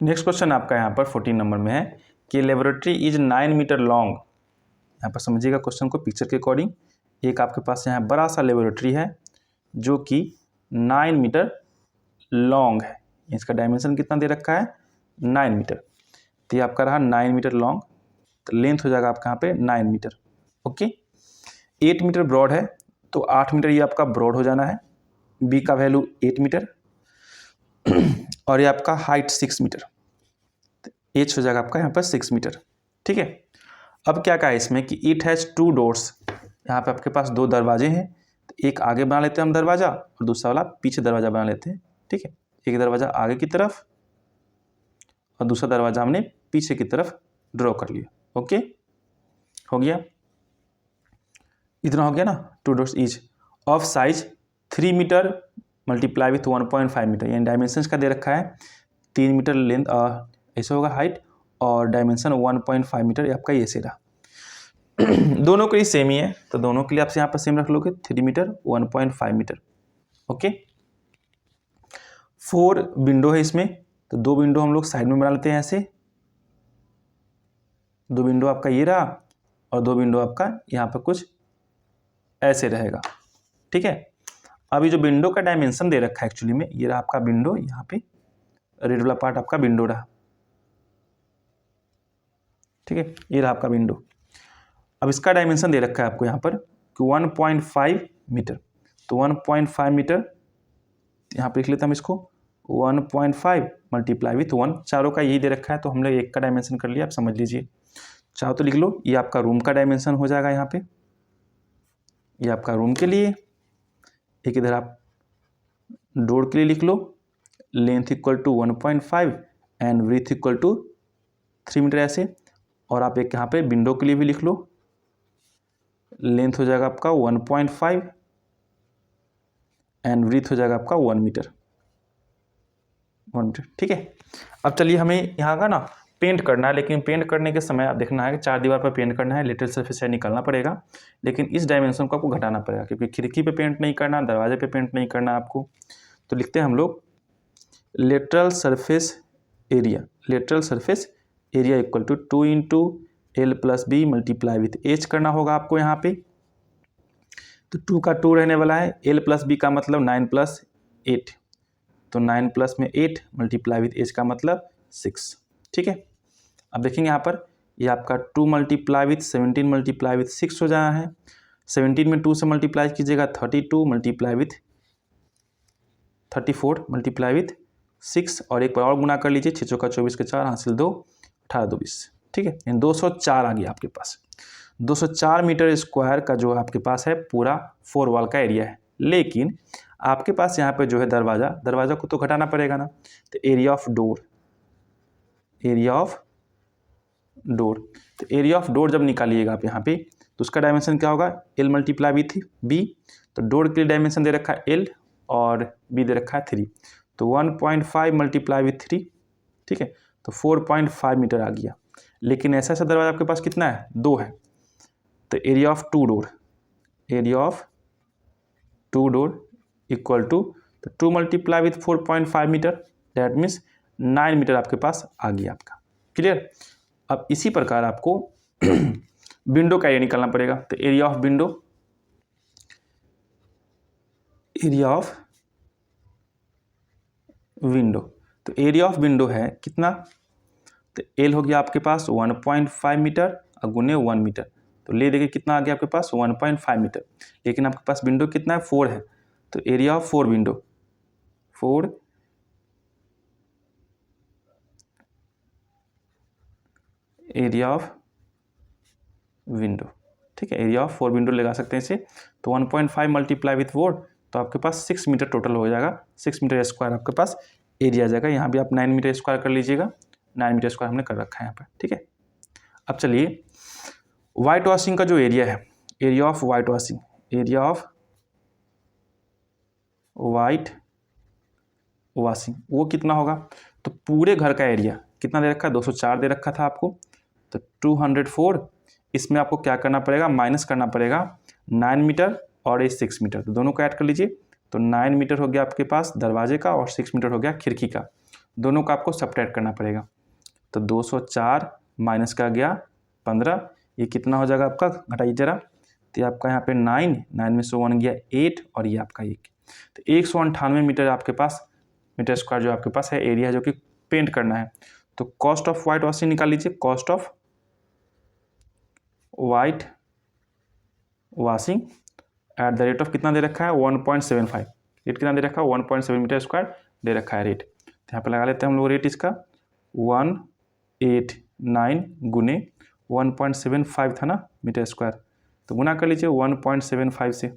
नेक्स्ट क्वेश्चन आपका यहाँ पर 14 नंबर में है कि लेबोरेटरी इज 9 मीटर लॉन्ग। यहाँ पर समझिएगा क्वेश्चन को पिक्चर के अकॉर्डिंग, एक आपके पास यहाँ बड़ा सा लेबोरेटरी है जो कि 9 मीटर लॉन्ग है, इसका डायमेंशन कितना दे रखा है 9 मीटर, तो ये आपका रहा 9 मीटर लॉन्ग, तो लेंथ हो जाएगा आपका यहाँ पे 9 मीटर, ओके। 8 मीटर ब्रॉड है, तो 8 मीटर ये आपका ब्रॉड हो जाना है, बी का वैल्यू 8 मीटर, और ये आपका हाइट 6 मीटर, एच हो जाएगा आपका यहाँ पर 6 मीटर, ठीक है। अब क्या कहा है इसमें कि इट हैज़ 2 डोर्स, यहाँ पे आपके पास 2 दरवाजे हैं, तो एक आगे बना लेते हैं हम दरवाज़ा और दूसरा वाला पीछे दरवाज़ा बना लेते हैं, ठीक है। एक दरवाज़ा आगे की तरफ और दूसरा दरवाज़ा हमने पीछे की तरफ ड्रॉ कर लिया, ओके, हो गया, इतना हो गया ना। 2 doors each of size 3 metre multiply with 1.5 metre, यानी डायमेंशन का दे रखा है 3 मीटर लेंथ, ऐसे होगा हाइट, और डायमेंशन 1.5 मीटर, ये आपका ये से रहा। दोनों के लिए सेम ही है, तो दोनों के लिए आप यहाँ पर सेम रख लोगे, 3 मीटर 1.5 मीटर, ओके। 4 विंडो है इसमें, तो 2 विंडो हम लोग साइड में बना लेते हैं ऐसे, 2 विंडो आपका ये रहा और 2 विंडो आपका यहाँ पर कुछ ऐसे रहेगा, ठीक है। अभी जो विंडो का डायमेंशन दे रखा है एक्चुअली में, ये रहा आपका विंडो, यहाँ पे रेड वाला पार्ट आपका विंडो रहा, ठीक है, ये रहा आपका विंडो। अब इसका डायमेंशन दे रखा है आपको यहाँ पर कि 1.5 मीटर, तो 1.5 मीटर यहाँ पर लिख लेते हैं हम इसको, 1.5 मल्टीप्लाई विथ 1, चारों का यही दे रखा है, तो हमने एक का डायमेंशन कर लिया, आप समझ लीजिए, चाहो तो लिख लो, ये आपका रूम का डायमेंशन हो जाएगा यहाँ पे, ये आपका रूम के लिए, एक इधर आप डोर के लिए लिख लो, length equal to 1.5 and width equal to 3 metre ऐसे, और आप एक यहाँ पे विंडो के लिए भी लिख लो, लेंथ हो जाएगा आपका 1.5 एंड विड्थ हो जाएगा आपका 1 मीटर, ठीक है। अब चलिए हमें यहाँ का ना पेंट करना है, लेकिन पेंट करने के समय आप देखना है कि 4 दीवार पर पेंट करना है, लेटरल सरफेस से निकालना पड़ेगा, लेकिन इस डायमेंशन को आपको घटाना पड़ेगा, क्योंकि खिड़की पे पेंट नहीं करना, दरवाजे पे पेंट नहीं करना आपको। तो लिखते हैं हम लोग lateral surface area, lateral surface area equal to 2 into L plus B multiply with H करना होगा आपको यहाँ पे, तो 2 का 2 रहने वाला है, एल प्लस बी का मतलब 9 प्लस 8, तो 9 प्लस में 8 मल्टीप्लाई विथ एच का मतलब 6, ठीक है। अब देखेंगे यहाँ पर ये आपका 2 मल्टीप्लाई विथ 17 मल्टीप्लाई विथ 6 हो जाना है, 17 में 2 से मल्टीप्लाई कीजिएगा 32 मल्टीप्लाई विथ 34 मल्टीप्लाई विथ 6, और एक बार और गुना कर लीजिए, 6 चौका 24 के 4 हासिल 2, 18 2 20, ठीक है, यानी 204 आ गया आपके पास। 204 मीटर स्क्वायर का जो आपके पास है पूरा 4 वॉल का एरिया है, लेकिन आपके पास यहाँ पे जो है दरवाज़ा को तो घटाना पड़ेगा ना, तो area of door, area of door. तो एरिया ऑफ डोर जब निकालिएगा आप यहाँ पे तो उसका डायमेंशन क्या होगा, L मल्टीप्लाई विथ B। तो डोर के लिए डायमेंशन दे रखा है L और B दे रखा है 3, तो 1.5 मल्टीप्लाई विथ 3, ठीक है, तो 4.5 मीटर आ गया। लेकिन ऐसा ऐसा दरवाजा आपके पास कितना है, 2 है। तो area of 2 door, area of 2 door equal to, तो 2 multiply with 4.5 metre, that means 9 metre आपके पास आ गया आपका। क्लियर। अब इसी प्रकार आपको विंडो का एरिया निकालना पड़ेगा। तो area of window, area of window, तो एरिया ऑफ विंडो है कितना, तो एल हो गया आपके पास 1.5 मीटर और गुने 1 मीटर, तो ले देखिए कितना आ गया आपके पास 1.5 मीटर। लेकिन आपके पास विंडो कितना है, 4 है, तो area of 4 window, 4 area of window, ठीक है, एरिया ऑफ 4 विंडो लगा सकते हैं इसे। तो 1.5 मल्टीप्लाई विथ 4, तो आपके पास 6 मीटर टोटल हो जाएगा, 6 मीटर स्क्वायर आपके पास एरिया आ जाएगा। यहाँ भी आप 9 मीटर स्क्वायर कर लीजिएगा, 9 मीटर स्क्वायर हमने कर रखा है यहाँ पर, ठीक है। अब चलिए वाइट वॉशिंग का जो एरिया है, area of white washing, area of white washing वो कितना होगा, तो पूरे घर का एरिया कितना दे रखा है, 204 दे रखा था आपको, तो 204, इसमें आपको क्या करना पड़ेगा, माइनस करना पड़ेगा 9 मीटर और ये 6 मीटर, तो दोनों को ऐड कर लीजिए। तो 9 मीटर हो गया आपके पास दरवाजे का और 6 मीटर हो गया खिड़की का, दोनों का आपको सब्ट्रैक्ट करना पड़ेगा। तो 204 माइनस का गया 15, ये कितना हो जाएगा आपका, घटाइए जरा, तो आपका यहाँ पे 9 में से 1 गया 8 और ये आपका 1, तो 198 मीटर आपके पास, मीटर स्क्वायर जो आपके पास है एरिया जो कि पेंट करना है। तो कॉस्ट ऑफ वाइट वॉशिंग निकाल लीजिए, cost of white washing at the rate of कितना दे रखा है 1.75, रेट कितना दे रखा है 1.7 मीटर स्क्वायर दे रखा है रेट। तो यहाँ पे लगा लेते हैं हम लोग रेट इसका 189 गुने 1.75 था ना मीटर स्क्वायर, तो गुना कर लीजिए 1.75 से,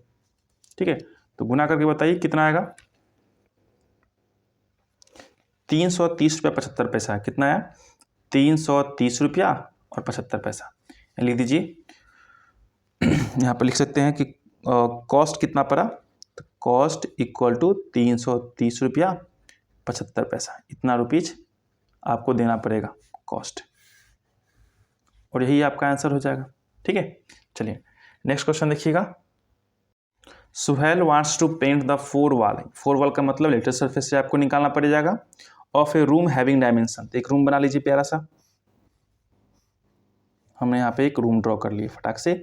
ठीक है। तो गुना करके बताइए कितना आएगा, 330 रुपया 75 पैसा, कितना आया 330 रुपया और 75 पैसा। लिख दीजिए यहाँ पर लिख सकते हैं कि कॉस्ट कितना पड़ा, तो कॉस्ट इक्वल टू 330 रुपया 75 पैसा, इतना रुपीज आपको देना पड़ेगा कॉस्ट, और यही आपका आंसर हो जाएगा, ठीक है। चलिए नेक्स्ट क्वेश्चन देखिएगा। Suhail wants to paint the 4 wall, 4 wall का मतलब लेटर सरफेस से आपको निकालना पड़ जाएगा, of a room having dimension. तो एक रूम बना लीजिए प्यारा सा, हमने यहाँ पे एक रूम ड्रॉ कर लिए फटाक से।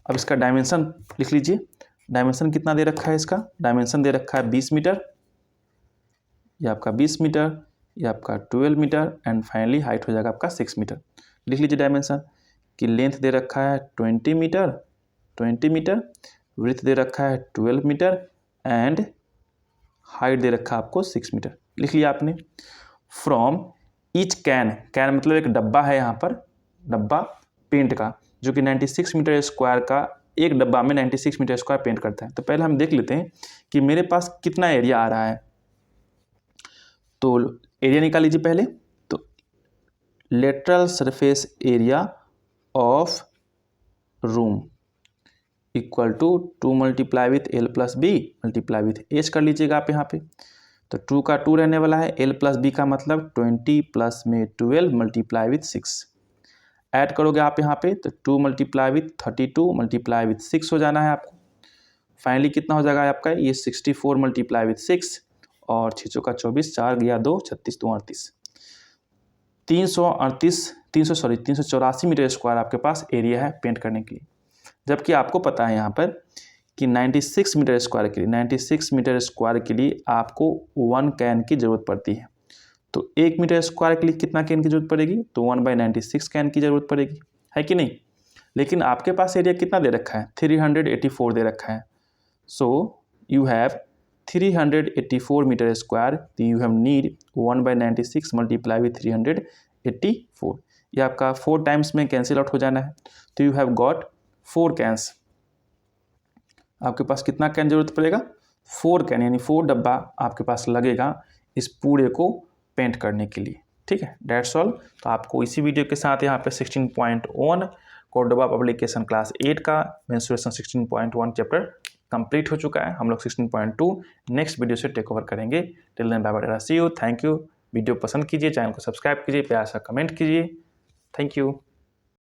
अब इसका डायमेंशन लिख लीजिए, डायमेंशन कितना दे रखा है इसका, डायमेंशन दे रखा है 20 मीटर, ये आपका 20 मीटर, ये आपका 12 मीटर एंड फाइनली हाइट हो जाएगा आपका 6 मीटर। लिख लीजिए डायमेंशन कि लेंथ दे रखा है 20 मीटर, 20 मीटर, विड्थ दे रखा है 12 मीटर एंड हाइट दे रखा है आपको 6 मीटर। लिख लिया आपने। फ्रॉम ईच कैन, कैन मतलब एक डब्बा है यहाँ पर, डब्बा पेंट का जो कि 96 मीटर स्क्वायर का, एक डब्बा में 96 मीटर स्क्वायर पेंट करता है। तो पहले हम देख लेते हैं कि मेरे पास कितना एरिया आ रहा है। तो एरिया निकाल लीजिए पहले, तो lateral surface area of room equal to 2 multiply with L plus B multiply with H कर लीजिएगा आप यहाँ पे। तो 2 का 2 रहने वाला है, L प्लस बी का मतलब 20 प्लस में 12 मल्टीप्लाई विथ 6 ऐड करोगे आप यहाँ पे, तो 2 मल्टीप्लाई विथ 32 मल्टीप्लाई विथ 6 हो जाना है आपको। फाइनली कितना हो जाएगा आपका, ये 64 मल्टीप्लाई विथ 6 और 6 का 24, 4 गया 2, 36 2 38, 384 मीटर स्क्वायर आपके पास एरिया है पेंट करने के लिए। जबकि आपको पता है यहाँ पर कि 96 मीटर स्क्वायर के लिए, 96 मीटर स्क्वायर के लिए आपको 1 कैन की ज़रूरत पड़ती है। तो 1 मीटर स्क्वायर के लिए कितना कैन की जरूरत पड़ेगी, तो 1/96 कैन की जरूरत पड़ेगी, है कि नहीं। लेकिन आपके पास एरिया कितना दे रखा है, 384 दे रखा है। So you have 384 metre square, you have need 1/96 multiply with 384, ये आपका 4 टाइम्स में कैंसिल आउट हो जाना है। तो यू हैव गॉट 4 कैंस, आपके पास कितना कैन जरूरत पड़ेगा, 4 कैन, यानी 4 डब्बा आपके पास लगेगा इस पूरे को पेंट करने के लिए, ठीक है, डेट्स ऑल। तो आपको इसी वीडियो के साथ यहाँ पे 16.1 कोर्डोबा पब्लिकेशन क्लास 8 का मेंस्ट्रुएशन 16.1 चैप्टर कंप्लीट हो चुका है। हम लोग 16.2 नेक्स्ट वीडियो से टेक ओवर करेंगे। Till then bye bye, see you, thank you. Video पसंद कीजिए, चैनल को सब्सक्राइब कीजिए, प्यार सा कमेंट कीजिए। Thank you.